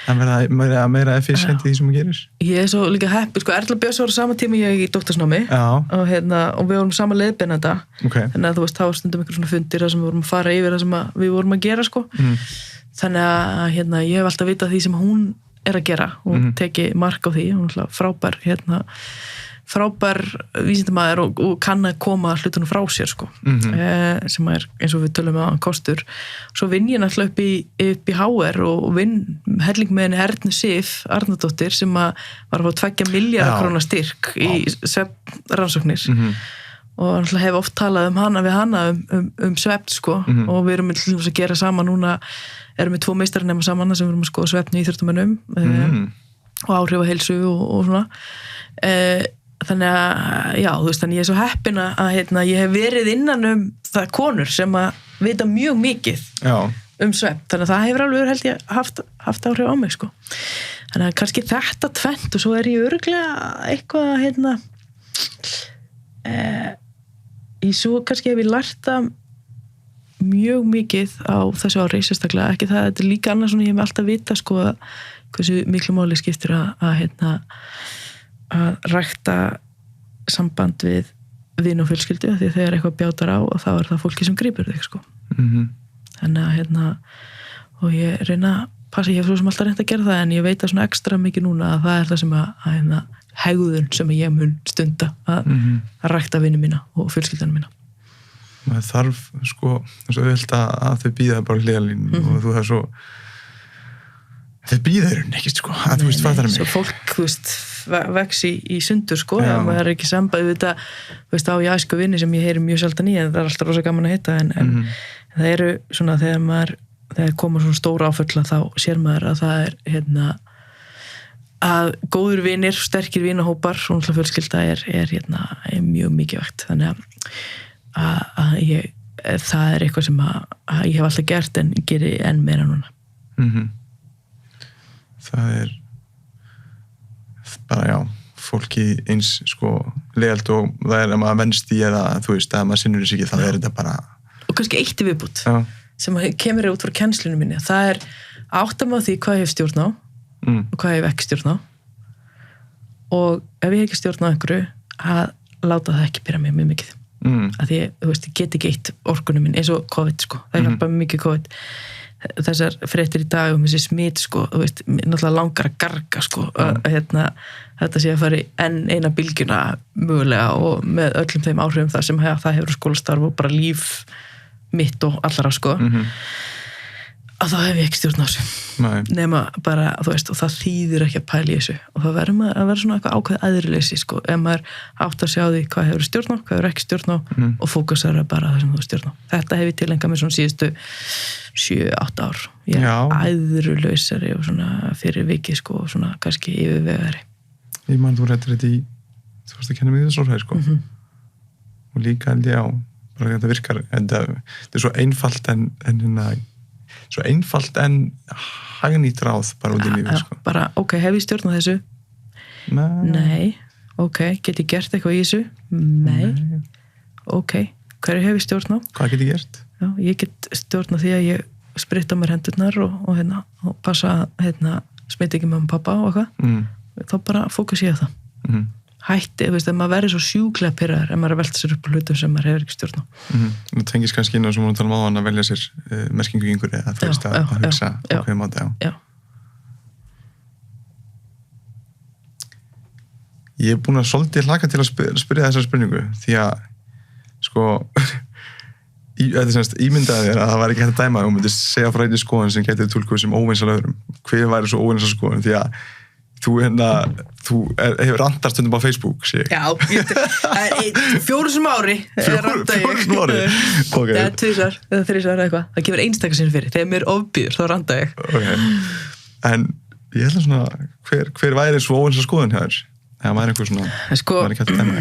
að vera meira efficient í því sem þú gerir. Ég er svo líka heppin, sko Erla Björns var á sama tíma ég í doktorsnámi og við vorum sama leiðbeinanda þannig að þú veist, þá var stundum einhver svona fundir þar sem við vorum að fara yfir það sem við vorum að gera sko þannig að ég hef alltaf vitað því sem hún er að gera og teki mark á því, hún er frábær vísindamaður og kann að koma hlutunum frá sér sko sem er eins og við tölum að kostur svo vinn ég náttúrulega upp í HR og vinn helling með henni Ernu Sif Arnardóttir sem var að fá 2 milljarða króna styrk í svefnrannsóknir og náttúrulega hef oft talað við hana svefn sko og við erum til að gera saman núna erum við 2 meistarnema saman sem við erum að skoða svefn í íþróttamönnum og áhrif á heilsu og svona þannig að, þú veist, þannig ég er svo heppin að ég hef verið innan það konur sem að vita mjög mikið svefn, þannig að það hefur alveg held ég haft áhrif á mig sko þannig að kannski þetta tvennt og svo er ég örugglega eitthvað svo kannski hef ég lært það mjög mikið á þessu ári sérstaklega, ekki það, þetta er líka annars svona ég hef alltaf vita sko hversu miklu máli skiptir að rækta samband við vin og fjölskyldu því þegar eitthvað bjátar á og þá er það fólki sem grípur þig sko þannig að og ég reyna að passa, ég hef svo sem alltaf reynt að gera það en ég veit að svona ekstra mikið núna að það er það sem að hegðun sem ég mun stunda að rækta vini mína og fjölskyldana mína maður þarf sko þess að auðvitað að þau bíða bara hliðalínu og þú það svo þau bíða þeirra ekki sko að þú veist fattar mig svo fólk, þú veist, vex í sundur sko, það er ekki samband við þetta, þú veist, á ég æsku vini sem ég heyri mjög sjaldan í, en það er alltaf rosa gaman að hitta en það eru svona þegar koma svona stóra áföll þá sér maður að það er að góður vinir, sterkir vinahópar og náttúrulega fjölskylda er mjög mikilvægt þannig að það er eitthvað sem að ég hef alltaf gert en geri enn meira núna það er bara fólki eins sko leiðalt og það ef maður venst í eða þú veist, ef maður sinnur þessi ekki þá þetta bara... Og kannski eitt í viðbútt Já. sem kemur út frá kennslunum minni, það áttam á því hvað ég hef stjórn á og hvað ég hef ekki stjórn á og ef ég hef ekki stjórn á einhverju að láta það ekki pyrra mig mjög mikið að því, þú veist, ég get ekki eitt orkunum minn eins og COVID, sko, það hjálpaði mig mikið COVID þessar fréttir í dag þessi smit, sko, þú veist, náttúrulega langar að garga, sko, að þetta sé að fara í enn eina bylgjuna mögulega og með öllum þeim áhrifum það sem það hefur skólastarf og bara líf mitt og allra, sko að þá hef ég ekki stjórn á þessu nema bara, þú veist, og það þýðir ekki að pæla í þessu og það verður maður að vera svona eitthvað ákveð æðrileysi, sko, ef maður átt að sjá því hvað hefur stjórn á, hvað hefur ekki stjórn á og fókusar bara það sem þú stjórn á. Þetta hef ég tilengað mér svona síðustu 7-8 ár. Ég er æðruleysari og svona fyrir vikið, sko, og svona kannski yfirvegari. Ég man, þú varst að kenna mig þessu orðið, sko. Og líka held ég á, bara þetta virkar, þetta er svo einfalt svo einfalt en hagnýtt ráð bara út í lífið, sko. Bara, ok, hef ég stjórn á þessu? Nei. Ok, get ég gert eitthvað í þessu? Nei. Ok, hverju hef ég stjórn á? Hvað get ég gert? Já, ég get stjórn á því að ég spritta mér hendurnar og passa smita ekki með pappa og eitthvað. Þá bara fókus ég á það. Hætti, þú veist, ef maður verður svo sjúklega pirraður ef maður er að velta sér upp á hlutum sem maður hefur ekki stjórn á. Það tengist kannski inn á sem hún tala um áðan að velja sér merkingu í einhverju eða þú veist að hugsa ákveðum á þetta. Já. Ég er búin að svolítið hlaka til að spyrja þessar spurningu því að sko þetta er semst ímyndaði þér að það var ekki hægt að dæma og myndi segja frá einni skoðun sem gæti túlkuð sem óvinsal öðrum. Hver væri svo óvinsal skoðun því að þú hefur randar stundum á Facebook, sé ég. Já, 4 sem ári. 4 sem ári? Ok. Það 2 eða 3 eitthvað. Það kemur einstakar sinni fyrir. Þegar mér ofbýður, þá randa ég. Ok. En ég held að svona, hver væri svo óvinsal skoðun hjá þér? Það var einhver svona, var ekki hægt að dæma.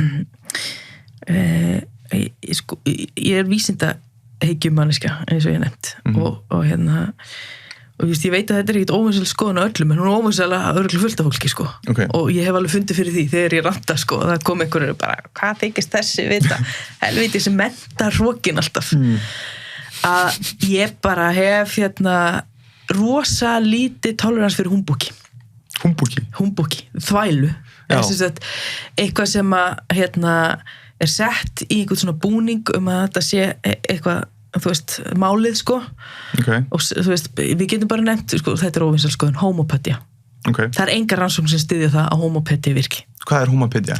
Ég er vísindahyggjumanniska, eins og ég nefnt. Og ég veit að þetta er ekkert óvinsal skoðun á öllum, en hún er óvinsal að örugglega fullt af fólki, sko. Okay. Og ég hef alveg fundið fyrir því þegar ég ranta, sko, það kom einhverju bara, hvað þykist þessi vita? Helviti sem mentar hrokin alltaf. Að ég bara hef rosa lítið tolerans fyrir humbúki. Humbúki, þvælu. Eitthvað sem að er sett í einhvern svona búning að þetta sé eitthvað þú veist, málið, sko. Okay. Og þú veist, við getum bara nefnt, sko, þetta er óvinsal skoðun, homopatía. Okay. Það er engar rannsókn sem styðja það að homopatía virki. Hvað er homopatía?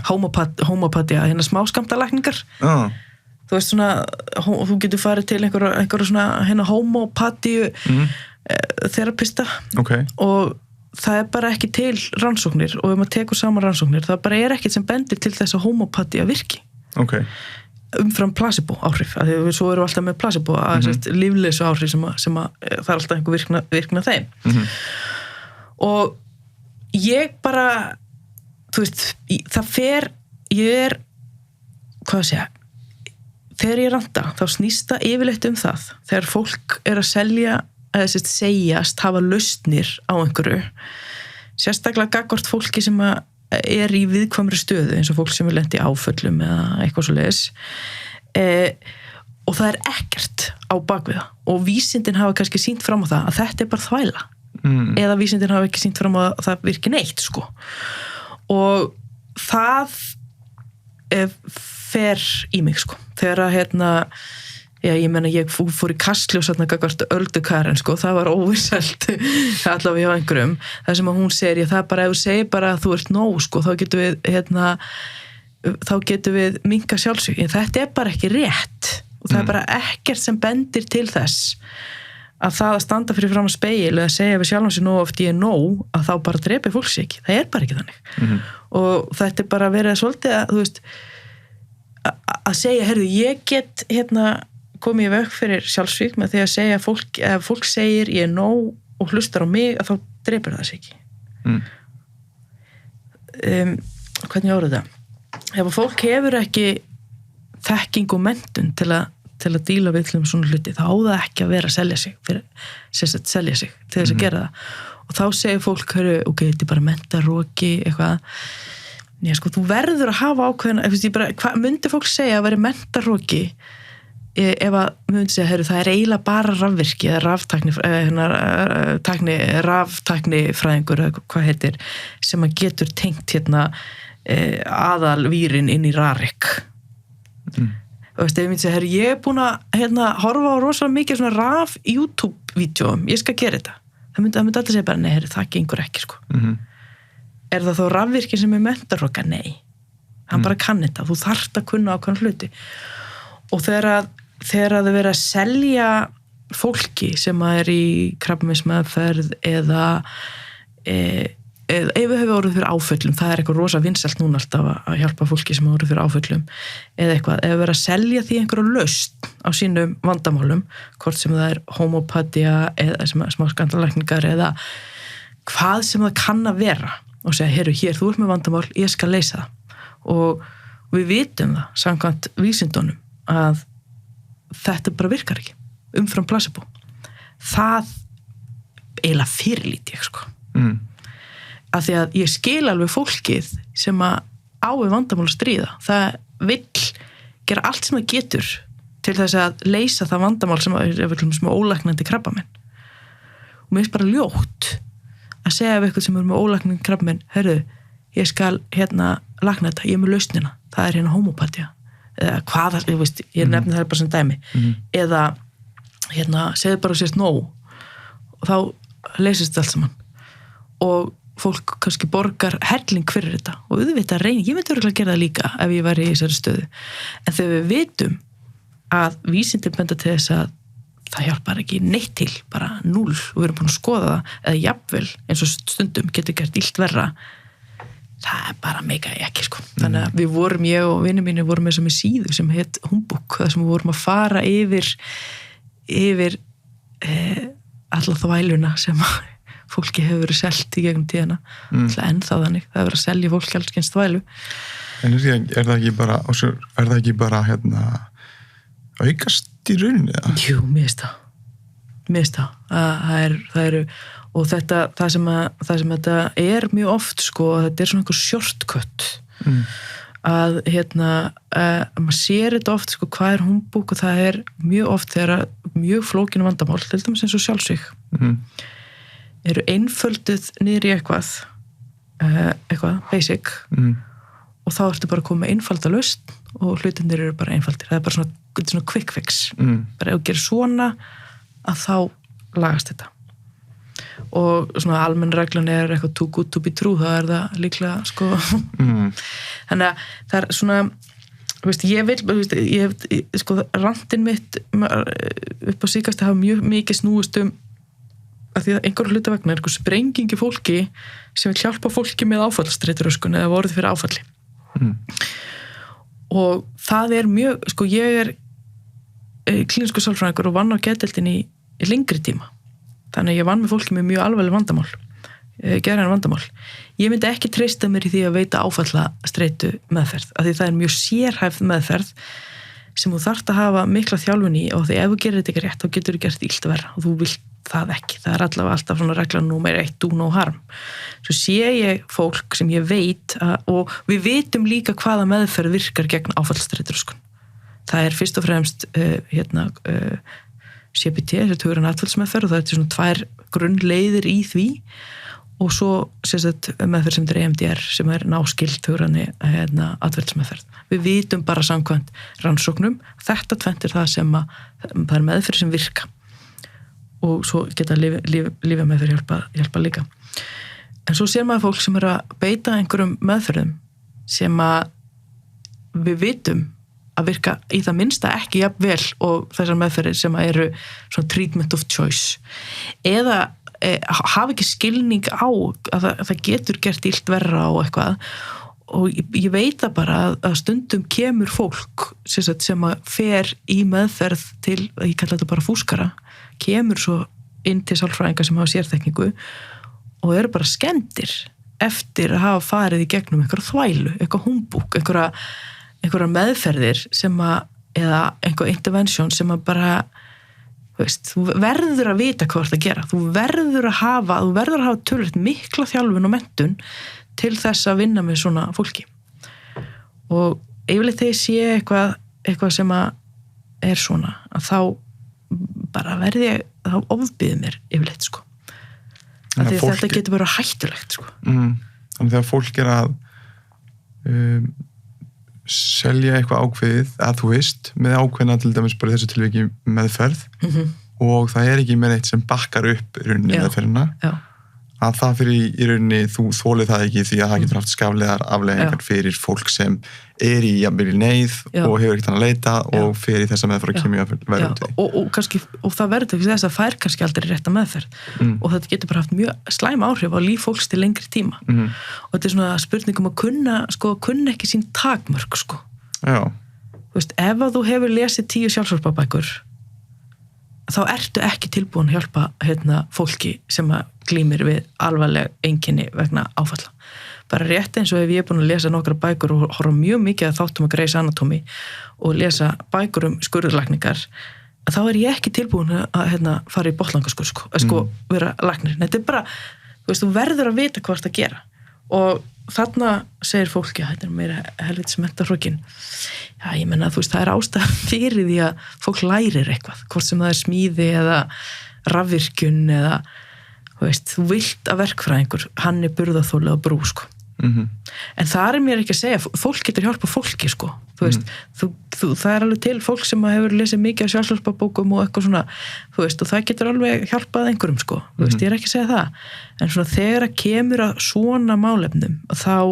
Homopatía, smáskammtalækningar. Þú veist, svona, þú getur farið til einhverja svona homopatíu þerapista. Okay. Og það er bara ekki til rannsóknir og ef maður tekur saman rannsóknir, það bara er ekkert sem bendir til þess að homopatía virki. Okay. Umfram placebo áhrif, af því að við svo erum alltaf með placebo lífleysu áhrif sem að það er alltaf einhver virkna þeim. Og ég bara þú veist, þegar ég ranta þá snýst það yfirleitt það þegar fólk er að selja eða segjast hafa lausnir á einhverju, sérstaklega gagnvart fólki sem að er í viðkvæmri stöðu eins og fólk sem er lent í áföllum eða eitthvað svoleiðis og það er ekkert á bakviða og vísindin hafa kannski sýnt fram á það að þetta er bara þvæla eða vísindin hafa ekki sýnt fram á að það virki neitt, sko. Og það fer í mig, sko, þegar að ég meina, ég fór í Kastljós gagnvart Öldu Karen, sko, það var óvinsælt allavega hjá einhverjum, það sem að hún segir, það er bara, ef þú segir bara að þú ert nóg, sko, þá getum við minnkað sjálfsvík, en þetta er bara ekki rétt og það er bara ekkert sem bendir til þess að það að standa fyrir fram að spegil eða segja við sjálfum sér nóg oft ég er nóg, að þá bara drepi fólk sig ekki, það er bara ekki þannig. Og þetta er bara verið svolítið að, þú veist, að segja, heyrðu, ég get komið í veg fyrir sjálfsvík með því að segja ef fólk segir ég er nóg og hlustar á mig, að þá drepur það sig ekki. Hvernig árið það? Ef fólk hefur ekki þekking og menntun til að díla við svona hluti, þá á það ekki að vera að selja sig til þess að gera það. Og þá segir fólk, ok, þetta er bara mentaroki eitthvað. Já, sko, þú verður að hafa ákveðina, hvað myndi fólk segja að veri menntarhroki ef að myndi segja, heyrðu, það eiginlega bara rafvirki eða raftæknifræðingur eða hvað heitir, sem að getur tengt aðalvírin inn í rarik. Og ef ég myndi segja, heyrðu, ég búin að horfa á rosalega mikið svona raf YouTube-vídeóum, ég skal gera þetta. Það myndi alltaf segja bara, nei, heyrðu, það gengur ekki, sko. Er það þá rafvirki sem menntarhroka? Nei. Hann bara kann þetta, þú þarft að kunna ákveðna hluti. Og þegar þau verið að selja fólki sem er í krabbameinsmeðferð eða ef við höfum orðið fyrir áföllum, það er eitthvað rosa vinsælt núna alltaf að hjálpa fólki sem orðið fyrir áföllum eða eitthvað, ef við verið að selja því einhverju lausn á sínum vandamálum, hvort sem það er homeopatía eða smáskandalalækningar eða hvað sem það kann að vera og segja, heyrðu, hér, þú ert með vandamál, ég skal leysa það og við vitum það, samkvæmt vísindunum að þetta bara virkar ekki umfram placebo. Það eiginlega fyrirlít ég, sko. Af því að ég skil alveg fólkið sem að á við vandamál að stríða. Það vill gera allt sem það getur til þess að leysa það vandamál sem er ólæknandi krabbamein. Og mér finnst bara ljótt að segja við eitthvað sem er með ólæknandi krabbamein, heyrðu, ég skal lækna þetta, ég er með lausnina, það er homeopatía. Eða hvað, ég nefni það bara sem dæmi eða segðu bara sérst nóg og þá leysist þetta allt saman og fólk kannski borgar helling fyrir þetta og auðvitað ég myndi örugglega að gera það líka ef ég væri í þessari stöðu en þegar við vitum að vísindin benda til þess að það hjálpar ekki neitt til, bara 0 og við erum búin að skoða það eða jafnvel eins og stundum getur gert illt verra það bara mega ekki, sko. Þannig að ég og vinir mínir vorum með sem síðu sem heit Humbúk, þar sem við vorum að fara yfir alla þvæluna sem fólki hefur verið selt í gegnum tíðina. Ennþá þannig, það hefur verið að selja fólki alls kynst þvælu. En er það ekki bara aukast í rauninni? Jú, mér finnst það. Það eru og það sem þetta er mjög oft, sko, þetta er svona einhver shortcut að maður sér þetta oft, sko, hvað er Humbúk og það er mjög oft þegar mjög flókinu vandamál, til dæmis eins og sjálfsvíg eru einfölduð niður í eitthvað basic og þá ertu bara að koma með einfalda lausn og hlutinir eru bara einfaldir, það er bara svona quick fix bara ef þú gerir svona að þá lagast þetta og svona almenn reglan er eitthvað too good to be true, það er það líklega, sko þannig að það er svona sko rantinn mitt upp á síkast hafa mjög mikið snúist að því að einhverju hluta vegna er einhver sprengingi fólki sem vil hjálpa fólki með áfallsstreituröskun eða vorið fyrir áfalli og það er mjög, sko ég er klínískur sálfræðingur og vann á geðdeildinni í lengri tíma þannig að ég vann með fólki með mjög alvarleg vandamál geðræn vandamál. Ég myndi ekki treysta mér í því að veita áfallastreitu meðferð, af því það er mjög sérhæfð meðferð sem þú þarft að hafa mikla þjálfun í og því ef þú gerir þetta ekki rétt þá getur þú gert illt verra og þú vilt það ekki. Það er allavega alltaf svona regla númer 1, do no harm. Svo sé ég fólk sem ég veit og við vitum líka hvaða meðferð virkar gegn áfallastreituröskun. Það er fyrst og fremst CBT, þessi hugræn atferlismeðferð og það er svona 2 grunnleiðir í því og svo meðferð sem er EMDR sem er náskyld hugræni atferlismeðferð. Við vitum bara samkvæmt rannsóknum, þetta tvennt er það sem það er meðferð sem virka og svo geta lyfjameðferð hjálpa líka. En svo sér maður fólk sem er að beita einhverjum meðferðum sem að við vitum að virka í það minnsta ekki jafn vel og þessar meðferðir sem eru svona treatment of choice eða hafa ekki skilning á að það getur gert illt verra og eitthvað og ég veit það bara að stundum kemur fólk sem að fer í meðferð til, ég kalla þetta bara fúskara, kemur svo inn til sálfræðinga sem hafa sérþekkingu og eru bara skemmtir eftir að hafa farið í gegnum einhverja þvælu, eitthvað Humbúk, einhverjar meðferðir sem eða einhver intervention sem að bara þú verður að vita hvað það gera, þú verður að hafa tölvöld mikla þjálfun og menntun til þess að vinna með svona fólki og yfirleitt þegar ég sé eitthvað sem að er svona að þá bara þá ofbýði mér yfirleitt sko að því að þetta getur verið hættulegt sko. Þannig þegar fólk er að selja eitthvað ákveðið að þú veist með ákveðna til dæmis bara þessu tilviki meðferð og það er ekki með eitt sem bakkar upp í rauninni meðferðina að það fyrir í rauninni þú þólið það ekki því að það getur haft skaflegar afleiðingar fyrir fólk sem er í jafnvel í neyð og hefur ekkert hann að leita og fyrir þessa meðferð að kemja verðundi. Og það verður ekki þess að fær kannski aldrei rétta meðferð og þetta getur bara haft mjög slæm áhrif á líf fólks til lengri tíma og þetta er svona spurningum að kunna ekki sín takmörk sko. Já. Þú veist, ef að þú hefur lesið 10 sjálfshjálparbækur þá ertu ekki tilbúin að hjálpa fólki sem að glímir við alvarleg einkenni vegna áfalla. Bara rétt eins og ef ég er búin að lesa nokkra bækur og horfa mjög mikið að þáttum að Grey's Anatomy og lesa bækur skurðlækningar, þá er ég ekki tilbúin að fara í botlangaskurð sko, vera læknir. Þetta er bara, þú verður að vita hvað það að gera. Og þarna segir fólki að þetta er meira helvitis mentarhrokin. Já, ég menna að það er ástæða fyrir því að fólk lærir eitthvað, hvort sem það er smíði eða rafvirkjun eða þú vilt að verkfræðingur, hann er burðarþoli á brú sko. En það er mér ekki að segja, fólk getur hjálpa fólki sko. Það er alveg til fólk sem hefur lesið mikið af sjálfshjálparbókum og eitthvað svona, og það getur alveg hjálpað einhverjum sko. Ég er ekki að segja það, en svona þegar að kemur að svona málefnum þá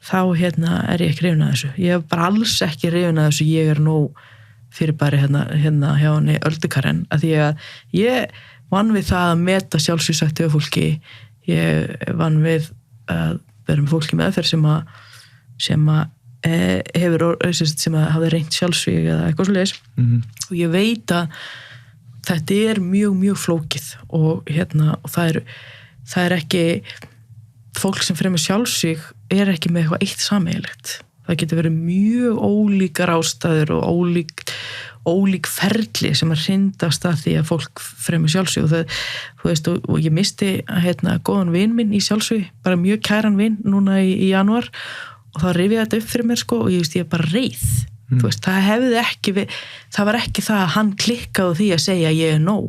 er ég ekki hrifin að þessu. Ég hef bara alls ekki hrifin að þessu, ég er nóg fyrir bara hérna hjá henni Öldukaren, að því að ég vann við það að meta sjálfsvísagt hjá fólki, ég vann við að vera með fólki meðferð sem hafði reynt sjálfsvíg eða eitthvað svoleiðis og ég veit að þetta er mjög, mjög flókið og það er ekki fólk sem fremur sjálfsvíg er ekki með eitthvað eitt sameiginlegt. Það getur verið mjög ólíkar ástæður og ólík ferli sem að hrindast að því að fólk fremur sjálfsvíg og ég misti góðan vin minn í sjálfsvíg, bara mjög kæran vin núna í janúar og þá rifið þetta upp fyrir mér sko og ég er bara reið. Það var ekki það að hann klikkaði því að segja ég er nóg.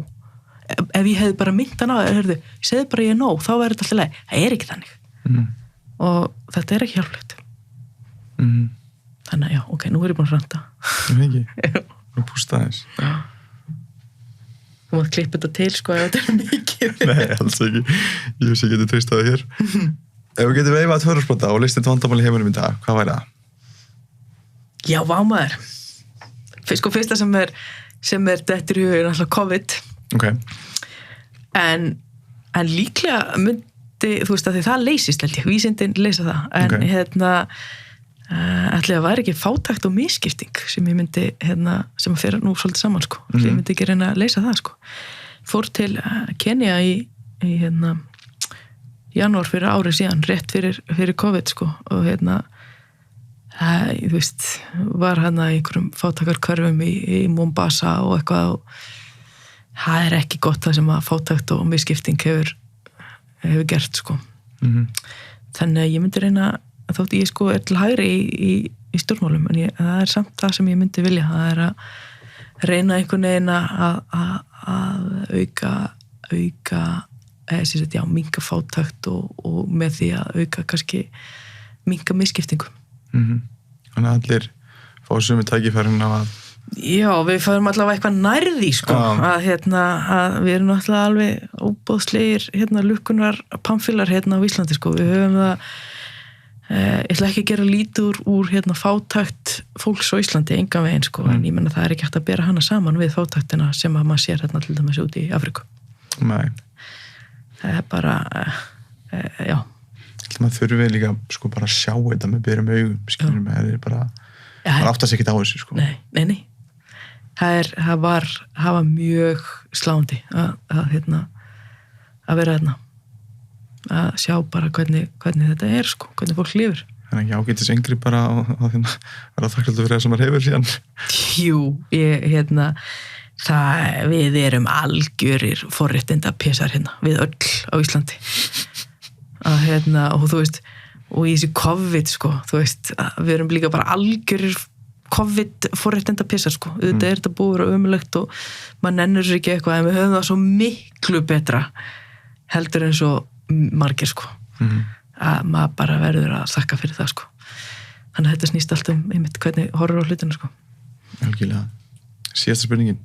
Ef ég hefði bara mynd hann á ég segði bara ég er nóg, þá væri þetta alltaf leið. Það er ekki þannig. Og þetta er ekki hjálplegt. Þannig að já, ok, nú er ég búin að ranta. Það er ekki. Og pústa þess. Þú mátt klippa þetta til sko ef þetta er mikið. Nei, alls ekki. Ég veist ekki að þetta treysta það hér. Ef við getum veifað tvörðarsprota og listið vandamál í heiminum í dag, hvað væri það? Já, vámaður. Fyrsta sem er dettur í hug er náttúrulega COVID. Ok. En líklega myndi, þú veist að því það leysist held ég, vísindin leysa það. En ætli að væri ekki fátækt og misskipting sem ég myndi, sem að fyrir nú svolítið saman sko. Ég myndi ekki reyna að leysa það sko. Fór til Kenya í janúar fyrir árið síðan, rétt fyrir COVID sko. Og þú veist, var í einhverjum fátækarkörfum í Mombasa og eitthvað og það er ekki gott það sem að fátækt og misskipting hefur gert sko. Þannig að ég myndi reyna þótt ég sko er til hægri í stjórnmálum, en það er samt það sem ég myndi vilja, það er að reyna einhvern veginn að auka minnka fátækt og með því að auka kannski minnka misskiptingu. Þannig að allir fá sömu tækifærin á að Já, við fáum allavega eitthvað nærði sko, að við erum náttúrulega alveg óbóðslegir lukkunar pamfílar á Íslandi sko, við höfum það ég ætla ekki að gera lítið úr fátækt fólks á Íslandi engan veginn sko, en ég menna það er ekki hægt að bera hana saman við fátæktina sem að maður sér til dæmis út í Afríku. Nei. Það er bara já. Maður þurfi líka sko bara að sjá þetta með berum augum, skilur mig, það er bara maður áttast ekkert á þessu sko. Nei. Það var mjög sláandi að vera að sjá bara hvernig þetta er sko, hvernig fólk lifir. Þannig ekki ágætis yngri bara að vera þakkláttur fyrir það sem maður hefur síðan. Jú, við erum algjörir forréttinda pésar við öll á Íslandi. og þú veist, og í þessi COVID sko, þú veist, við erum líka bara algjörir COVID forréttinda pissar sko, auðvitað þetta búið og ömulegt og maður nennur sér ekki eitthvað en við höfum það svo miklu betra heldur en svo margir sko að maður bara verður að þakka fyrir það sko, þannig að þetta snýst allt einmitt hvernig horfur á hlutinu sko. Algjörlega. Síðasta spurningin,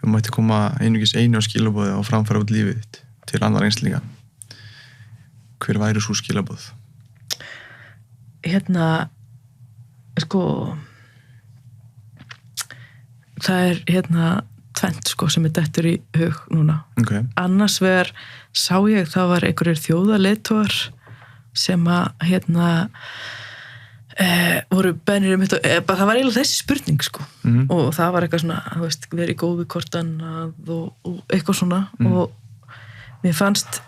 við mætti koma einungis einu á skilaboði og framfæra út lífið þitt til annar einslinga, hver væri svo skilaboð? Sko það tvennt sko sem dettur í hug núna. Okay. Annars vegar sá ég það var einhverjir þjóðarleiðtogar sem að voru bennir mitt það var eiginlega þessi spurning sko og það var eitthvað svona, þú veist, verið góð við hvort annað og eitthvað svona og mér fannst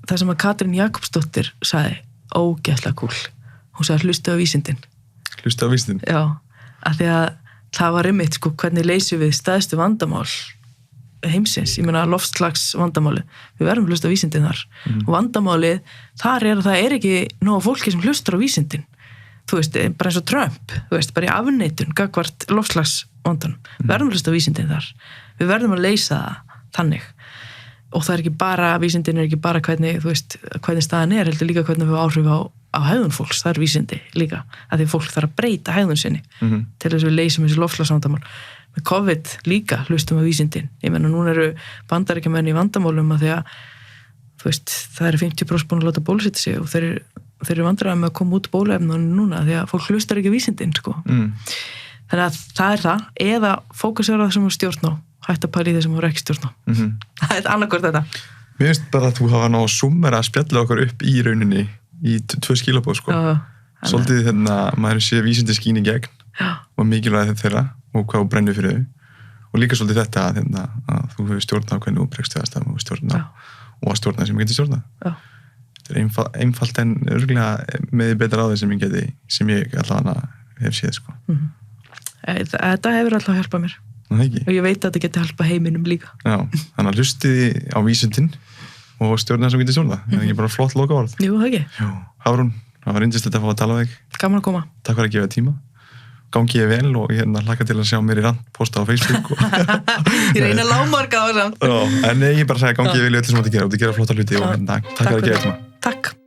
það sem að Katrín Jakobsdóttir sagði ógeðslega kúl, hún sagði hlusta á vísindin. Hlusta á vísindin? Já, af því að það var einmitt sko hvernig leysum við stærstu vandamál heimsins, ég meina loftslags vandamáli, við verðum að hlusta á vísindin þar og vandamálið þar að það er ekki nóg fólki sem hlustar á vísindin, þú veist, bara eins og Trump, þú veist, bara í afneitun gagvart loftslags vandanum, við verðum að hlusta á vísindin þar, við verðum að leysa það þannig og það er ekki bara, vísindin er ekki bara hvernig, þú veist, hvernig staðan er, heldur líka hvernig við áhrif á hegðun fólks, það er vísindi líka, að því fólk þarf að breyta hegðun sinni til þess að við leysum þessi loftslagsvandamál. Með COVID líka hlustum á vísindin, ég menna núna eru Bandaríkjamenn í vandamálum að því að, þú veist, það eru 50% búin að láta bólusetja sig og þeir eru vandræðið með að koma út bóluefnunum núna því að fólk hlustar ekki á vísindin, sko. Þannig að það er það, eða fókusera á það sem þú stjórn á, hætt að pæla í það sem þú ekki stjórn á. Það er annarkvort þetta. Mér finnst bara að þú hafa náð að summera að spjalla okkur upp í rauninni í 2 skilaboð, sko. Svolítið maður sé vísindi skín í gegn og mikilvæg þeirra og hvað þú brennir fyrir þau og líka svolítið þetta að þú hefur stjórnað hvernig þú bregst við aðstæðum og stjórnað sem ég geti stjórnað. Þetta er einfalt en örgulega með betra á þeim sem ég allavega hef séð, sko. Þetta hefur alltaf hjálpað mér og ég veit að þetta geti hjálpað heiminum líka. Já, þannig að hlustiði á vísindin og stjórnað sem geti stjórnað. Það er ekki bara flott lokaorð. Jú, það ekki. Jú, Hafrún, það var yndislegt að fá að tala við þig. Gaman að koma. Takk fyrir að gefa tíma. Gangi ég vel og hlakka til að sjá mér í randposta á Facebook. Ég reyna að lágmarka á það samt. En ég bara sagði gangi ég vel í öllu sem þú gera og þú gera flotta hluti og takk fyrir að gefa tíma. Takk.